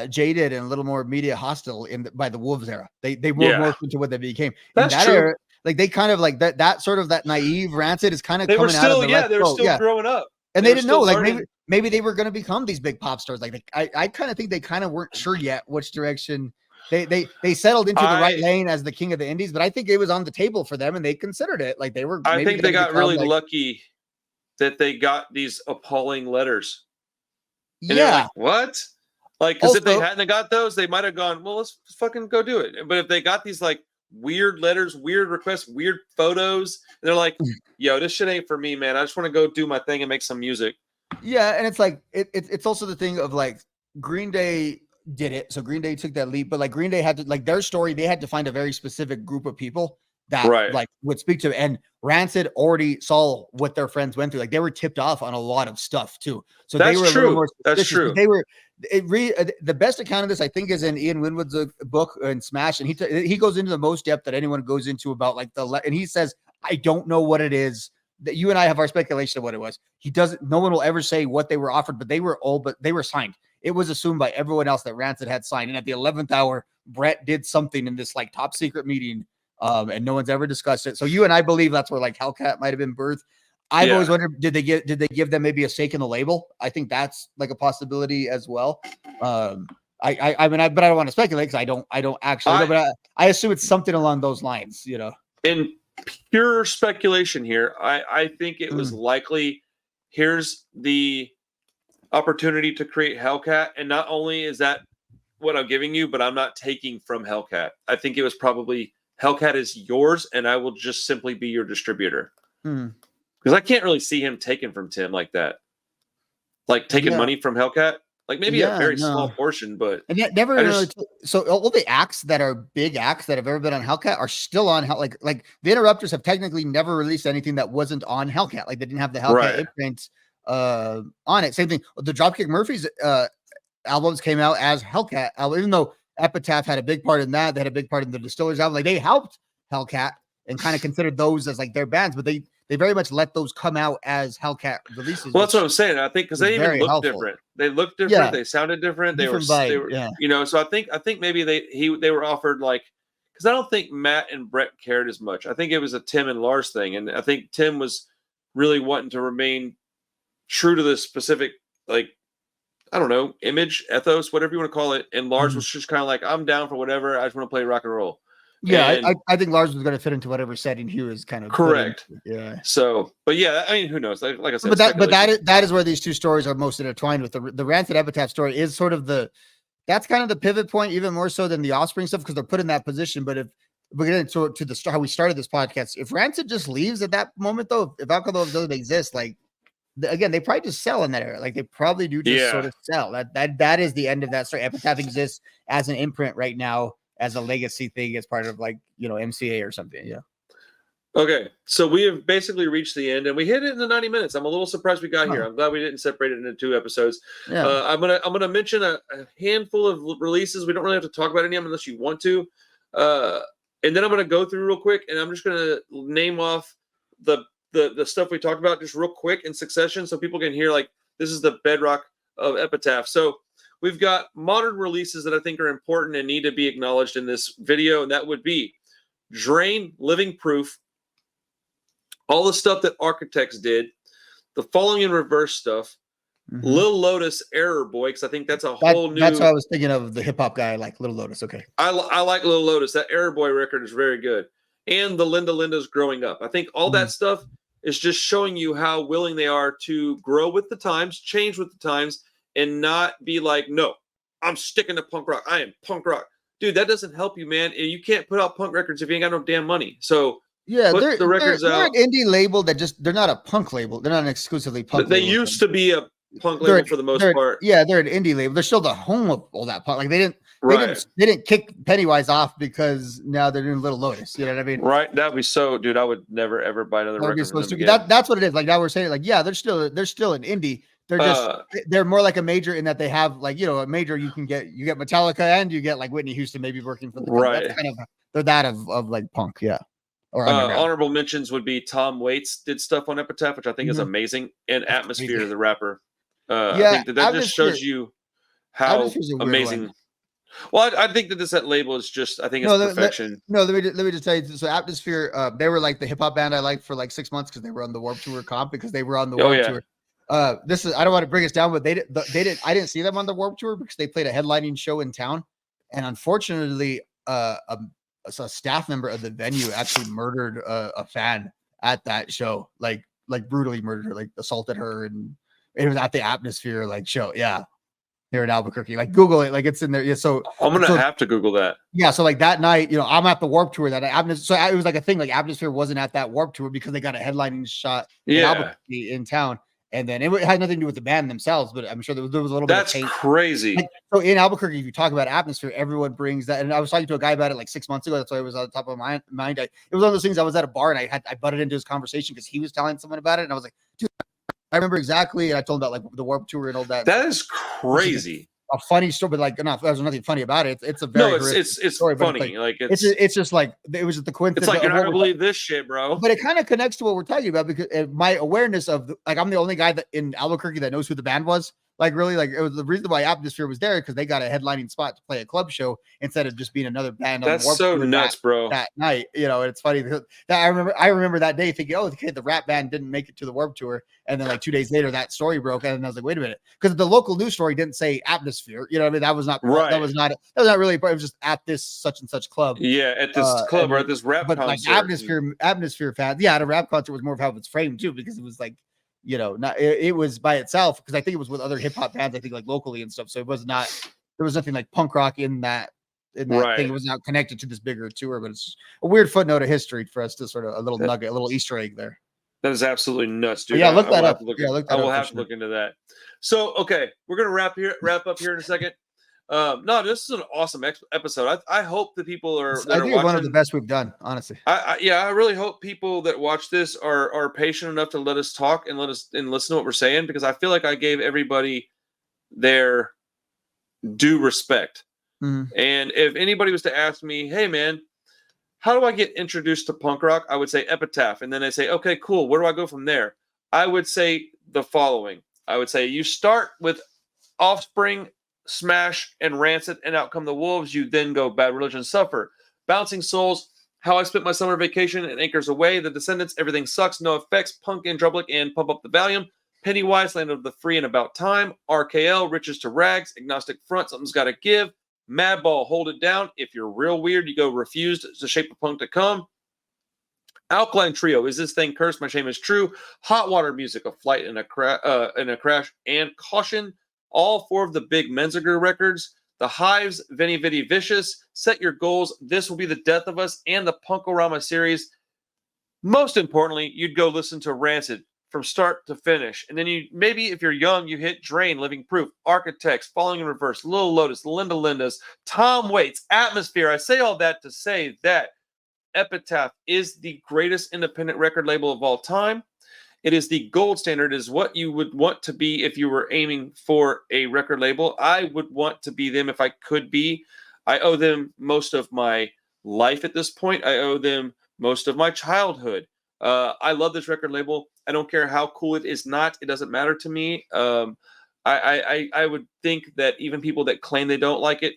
jaded and a little more media hostile by the Wolves era. They morphed into what they became. That's in that true. Era, like they kind of like that sort of that naive Rancid is kind of coming out of the they were still growing up. And they didn't know, like maybe they were going to become these big pop stars. Like I kind of think they kind of weren't sure yet which direction they settled into the right lane as the king of the indies, but I think it was on the table for them and they considered it. Like they were. I think they got really lucky that they got these appalling letters. And like, what? Like, because if they hadn't got those, they might have gone, well, let's fucking go do it. But if they got these like weird letters, weird requests, weird photos, and they're like, yo, this shit ain't for me, man. I just want to go do my thing and make some music. Yeah, and it's like it's also the thing of like Green Day did it. So Green Day took that leap, but like Green Day had to, like their story, they had to find a very specific group of people that like would speak to it. And Rancid already saw what their friends went through. Like they were tipped off on a lot of stuff too. So they were a little more suspicious. That's true. They were the best account of this, I think, is in Ian Winwood's book in Smash, and he goes into the most depth that anyone goes into about like and he says, I don't know what it is. That you and I have our speculation of what it was. No one will ever say what they were offered, but they were signed. It was assumed by everyone else that Rancid had signed. And at the 11th hour, Brett did something in this like top secret meeting, and no one's ever discussed it. So you and I believe that's where like Hellcat might have been birthed. I've always wondered, did they give them maybe a stake in the label? I think that's like a possibility as well. But I don't want to speculate because I don't actually know, but I assume it's something along those lines, you know. In pure speculation here, I think it was likely, here's the opportunity to create Hellcat, and not only is that what I'm giving you, but I'm not taking from Hellcat. I think it was probably Hellcat is yours, and I will just simply be your distributor. Because I can't really see him taking from Tim like that. Like taking money from Hellcat. Like maybe a very small portion, but and yet never really. So all the acts that are big acts that have ever been on Hellcat are still on like the Interrupters have technically never released anything that wasn't on Hellcat. Like they didn't have the Hellcat imprint on it. Same thing. The Dropkick Murphys albums came out as Hellcat, even though Epitaph had a big part in that. They had a big part in the Distillers album. Like they helped Hellcat and kind of considered those as like their bands, but they they very much let those come out as Hellcat releases. Well, that's what I'm saying. I think because they even looked helpful. different. They looked different. Yeah. They sounded different. They were, yeah. you know. So I think maybe they were offered like, because I don't think Matt and Brett cared as much. I think it was a Tim and Lars thing, and I think Tim was really wanting to remain true to this specific, like, I don't know, image, ethos, whatever you want to call it. And Lars was just kind of like, I'm down for whatever. I just want to play rock and roll. Yeah, and, I think Lars was going to fit into whatever setting he was kind of correct. Yeah. So, but yeah, I mean, who knows? Like I said, but that is where these two stories are most intertwined with the Rancid Epitaph story is sort of that's kind of the pivot point, even more so than the Offspring stuff, because they're put in that position. But if we get into how we started this podcast, if Rancid just leaves at that moment, though, if alcohol doesn't exist, like again, they probably just sell in that era. Like they probably do just sort of sell. That is the end of that story. Epitaph exists as an imprint right now, as a legacy thing, as part of like, you know, MCA or something. Yeah. Okay, so we have basically reached the end, and we hit it in the 90 minutes. I'm a little surprised we got here. I'm glad we didn't separate it into 2 episodes. Yeah. I'm gonna mention a handful of releases. We don't really have to talk about any of them unless you want to. And then I'm gonna go through real quick, and I'm just gonna name off the stuff we talked about just real quick in succession, so people can hear like this is the bedrock of Epitaph. So we've got modern releases that I think are important and need to be acknowledged in this video, and that would be Drain, Living Proof, all the stuff that Architects did, the Falling in Reverse stuff, Lil Lotus, Error Boy, because I think that's whole new. That's what I was thinking of, the hip hop guy, like Lil Lotus. Okay, I like Lil Lotus. That Error Boy record is very good, and the Linda's Growing Up. I think all that stuff is just showing you how willing they are to grow with the times, change with the times, and not be like, no, I'm sticking to punk rock. I am punk rock, dude. That doesn't help you, man. And you can't put out punk records if you ain't got no damn money. So. Yeah, they're an indie label that they're not a punk label. They're not an exclusively punk label. They used to be a punk label for the most part. Yeah, they're an indie label. They're still the home of all that punk. Like they didn't kick Pennywise off because now they're doing Little Lotus. You know what I mean? Right. That'd be so, dude. I would never ever buy another record. So that's what it is. Like now we're saying, like, yeah, they're still an indie. They're just they're more like a major in that they have, like, you know, a major you get Metallica and you get like Whitney Houston maybe working for the right. That's kind of, they're that of like punk, yeah. Honorable mentions would be Tom Waits did stuff on Epitaph, which I think is amazing, and Atmosphere, the rapper. I think that just shows you how amazing. Well, I think that label is just, I think it's perfection. Let me just tell you. So Atmosphere, they were like the hip hop band I liked for like 6 months because they were on the Warped Tour comp, because they were on the Warped Tour. I don't want to bring us down, but I didn't see them on the Warped Tour because they played a headlining show in town, and unfortunately, a staff member of the venue actually murdered a fan at that show, like brutally murdered her, like assaulted her, and it was at the Atmosphere like show. Yeah, here in Albuquerque. Like Google it, like it's in there. Yeah, so I'm gonna have to Google that. Yeah, so like that night, you know, I'm at the Warped Tour that Atmosphere. So it was like a thing. Like Atmosphere wasn't at that Warped Tour because they got a headlining shot in Albuquerque in town. And then it had nothing to do with the band themselves, but I'm sure there was a little bit of That's crazy. Like, so in Albuquerque, if you talk about Atmosphere, everyone brings that. And I was talking to a guy about it like 6 months ago. That's why it was on the top of my mind. It was one of those things. I was at a bar and I butted into his conversation because he was telling someone about it. And I was like, dude, I remember exactly. And I told him about like the Warped Tour and all that. That is crazy. A funny story, but like, there's nothing funny about it. It's a very it's story, funny. It's just like it was the coincidence. It's like you're not gonna believe this shit, bro. But it kind of connects to what we're talking about because my awareness of I'm the only guy that in Albuquerque that knows who the band was. Like really, like it was the reason why Atmosphere was there because they got a headlining spot to play a club show instead of just being another band. That's on the so nuts, bro. That night, you know, it's funny that I remember that day thinking, oh, okay, the rap band didn't make it to the Warped Tour, and then like 2 days later, that story broke, and I was like, wait a minute, because the local news story didn't say Atmosphere. You know what I mean? That was not right. That was not really. It was just at this such and such club. Yeah, at this club or at this rap concert. Like Atmosphere fans, yeah, at a rap concert was more of how it's framed too, because it was like, you know, not it was by itself, because I think it was with other hip hop bands, I think like locally and stuff. So it was not, there was nothing like punk rock in that right. thing. It was not connected to this bigger tour, but it's a weird footnote of history for us to sort of a little nugget, a little Easter egg there. That is absolutely nuts, dude. But yeah, look that up. I will have to look into that. So, okay, we're gonna wrap up here in a second. No, this is an awesome episode. I hope the people are. I think it's one of the best we've done, honestly. I really hope people that watch this are patient enough to let us talk and listen to what we're saying, because I feel like I gave everybody their due respect. Mm-hmm. And if anybody was to ask me, hey man, how do I get introduced to punk rock? I would say Epitaph. And then I say, okay, cool. Where do I go from there? I would say the following. I would say you start with Offspring, Smash, and Rancid, and Out Come the Wolves. You then go Bad Religion, Suffer, Bouncing Souls, How I Spent My Summer Vacation, and Anchors Away, The Descendants, Everything Sucks, No Effects, Punk and Drublic, and Pump Up the Volume, Pennywise, Land of the Free and About Time, RKL, Riches to Rags, Agnostic Front, Something's Gotta Give, Madball, Hold It Down. If you're real weird, you go Refused, The Shape of Punk to Come. Alkaline Trio, Is This Thing Cursed? My Shame Is True. Hot Water Music, A Flight and a Crash, and Caution. All 4 of the big Menzinger records. The Hives, Veni Vidi Vicious, Set Your Goals, This Will Be the Death of Us, and the Punkorama series. Most importantly, you'd go listen to Rancid from start to finish. And then you maybe if you're young, you hit Drain, Living Proof, Architects, Falling in Reverse, Little Lotus, Linda Linda's, Tom Waits, Atmosphere. I say all that to say that Epitaph is the greatest independent record label of all time. It is the gold standard. It is what you would want to be if you were aiming for a record label. I would want to be them if I could be. I owe them most of my life at this point. I owe them most of my childhood. I love this record label. I don't care how cool it is not. It doesn't matter to me. I would think that even people that claim they don't like it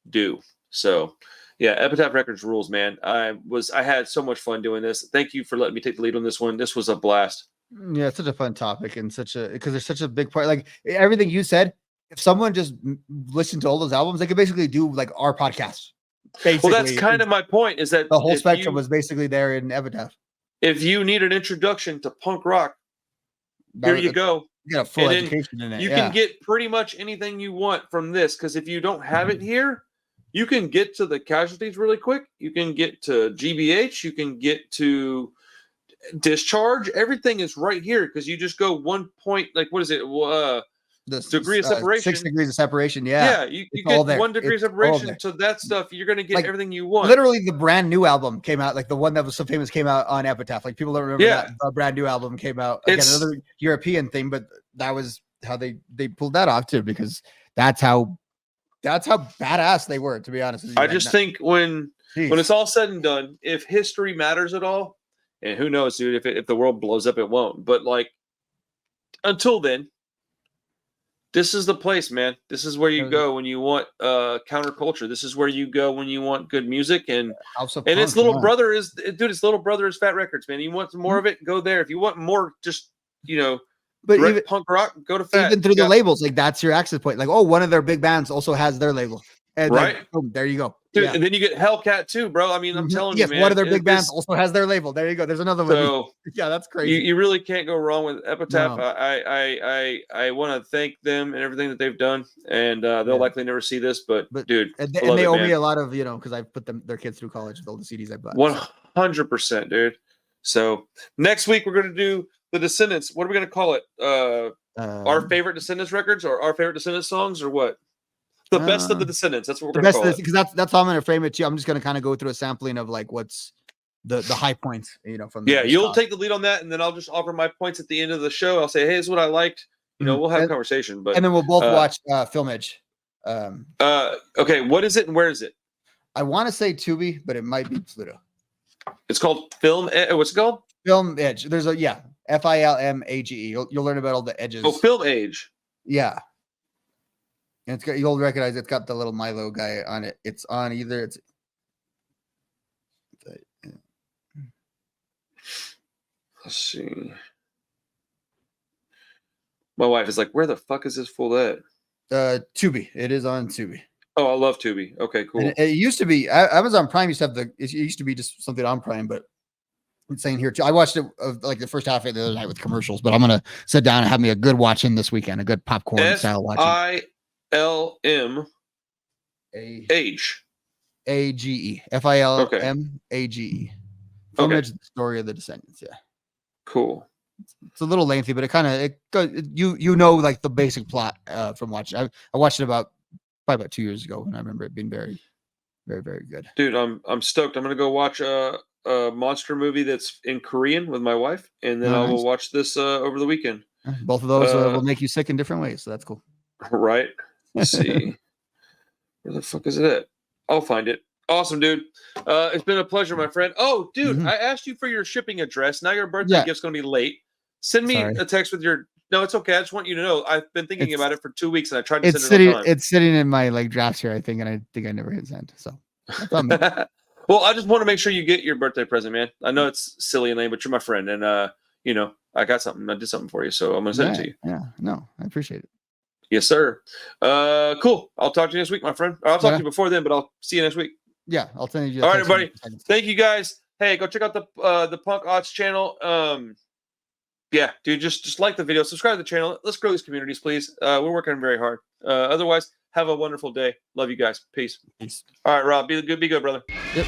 do. So, yeah, Epitaph Records rules, man. I had so much fun doing this. Thank you for letting me take the lead on this one. This was a blast. Yeah, it's such a fun topic and because there's such a big part. Like everything you said, if someone just listened to all those albums, they could basically do like our podcast. Basically. Well, that's kind of my point. Is that the whole spectrum was basically there in Epitaph. If you need an introduction to punk rock, here you go. You got a full education in it. You can get pretty much anything you want from this. Because if you don't have it here, you can get to the Casualties really quick. You can get to GBH. You can get to Discharge. Everything is right here because you just go 1 point. Like what is it? The degree of separation. 6 degrees of separation. Yeah. You get 1 degree of separation to that stuff. You're going to get like, everything you want. Literally, the brand new album came out. Like the one that was so famous came out on Epitaph. Like people don't remember that. The brand new album came out. Again, another European thing, but that was how they pulled that off too, because that's how badass they were. To be honest with you, I just think when it's all said and done, if history matters at all. And who knows, dude, if the world blows up, it won't. But, like, until then, this is the place, man. This is where you go when you want counterculture. This is where you go when you want good music. And its little brother is Fat Records, man. You want some more of it, go there. If you want more just, but even, punk rock, go to Fat. Even through the labels, like, that's your access point. Like, oh, one of their big bands also has their label. And right. Like, boom, there you go. Dude, and then you get Hellcat too, bro. I mean, I'm telling you, man. One of their big bands also has their label. There you go. There's another one. So, yeah, that's crazy. You really can't go wrong with Epitaph. No. I want to thank them and everything that they've done, and they'll likely never see this, but dude, and they owe me a lot of, because I put their kids through college with all the CDs I bought. 100%, dude. So next week we're gonna do the Descendants. What are we gonna call it? Our favorite Descendants records, or our favorite Descendants songs, or what? The best of the Descendants. That's what we're going to call it. Because that's how I'm going to frame it too. I'm just going to kind of go through a sampling of like what's the high points, from. You'll take the lead on that, and then I'll just offer my points at the end of the show. I'll say, hey, this is what I liked. We'll have a conversation. But and then we'll both watch Film Edge. Okay, what is it and where is it? I want to say Tubi, but it might be Pluto. It's called Film. What's it called? Film Edge. There's FILMAGE. You'll learn about all the edges. Oh, Film Edge. Yeah. And you'll recognize it's got the little Milo guy on it. It's on either. Let's see. My wife is like, "Where the fuck is this full at?" Tubi. It is on Tubi. Oh, I love Tubi. Okay, cool. And it used to be Amazon Prime used to have it used to be just something on Prime, but it's saying here too. I watched it like the first half of it the other night with commercials, but I'm gonna sit down and have me a good watching this weekend, a good popcorn style watching. FILMAGE. FILMAGE. Okay. The story of the Descendants. Yeah. Cool. It's a little lengthy, but like the basic plot from watching. I watched it probably about 2 years ago, and I remember it being very, very, very good. Dude, I'm stoked. I'm gonna go watch a monster movie that's in Korean with my wife, and then I will watch this over the weekend. Both of those will make you sick in different ways, so that's cool. Right. Let's see. Where the fuck is it at? I'll find it. Awesome, dude. It's been a pleasure, my friend. Oh, dude, Mhm. I asked you for your shipping address. Now your birthday Yeah. gift's gonna be late. Send me Sorry. a text with your. No, it's okay. I just want you to know I've been thinking It's about it for 2 weeks and I tried to it's send it on sitting time. it's sitting in my like drafts here, I think, and I think I never hit send. So that's on me. Well, I just want to make sure you get your birthday present, man. I know it's silly and lame, but you're my friend, and you know I got something. I did something for you, so I'm gonna send it to you. Yeah. No, I appreciate it. Yes, sir. Cool. I'll talk to you next week, my friend. Or I'll talk to you before then, but I'll see you next week. Yeah, I'll send you. All right, everybody. Thank you guys. Hey, go check out the Punk Odds channel. Yeah, dude, just like the video, subscribe to the channel. Let's grow these communities, please. We're working very hard. Otherwise, have a wonderful day. Love you guys. Peace. Peace. All right, Rob, be good, brother. Yep.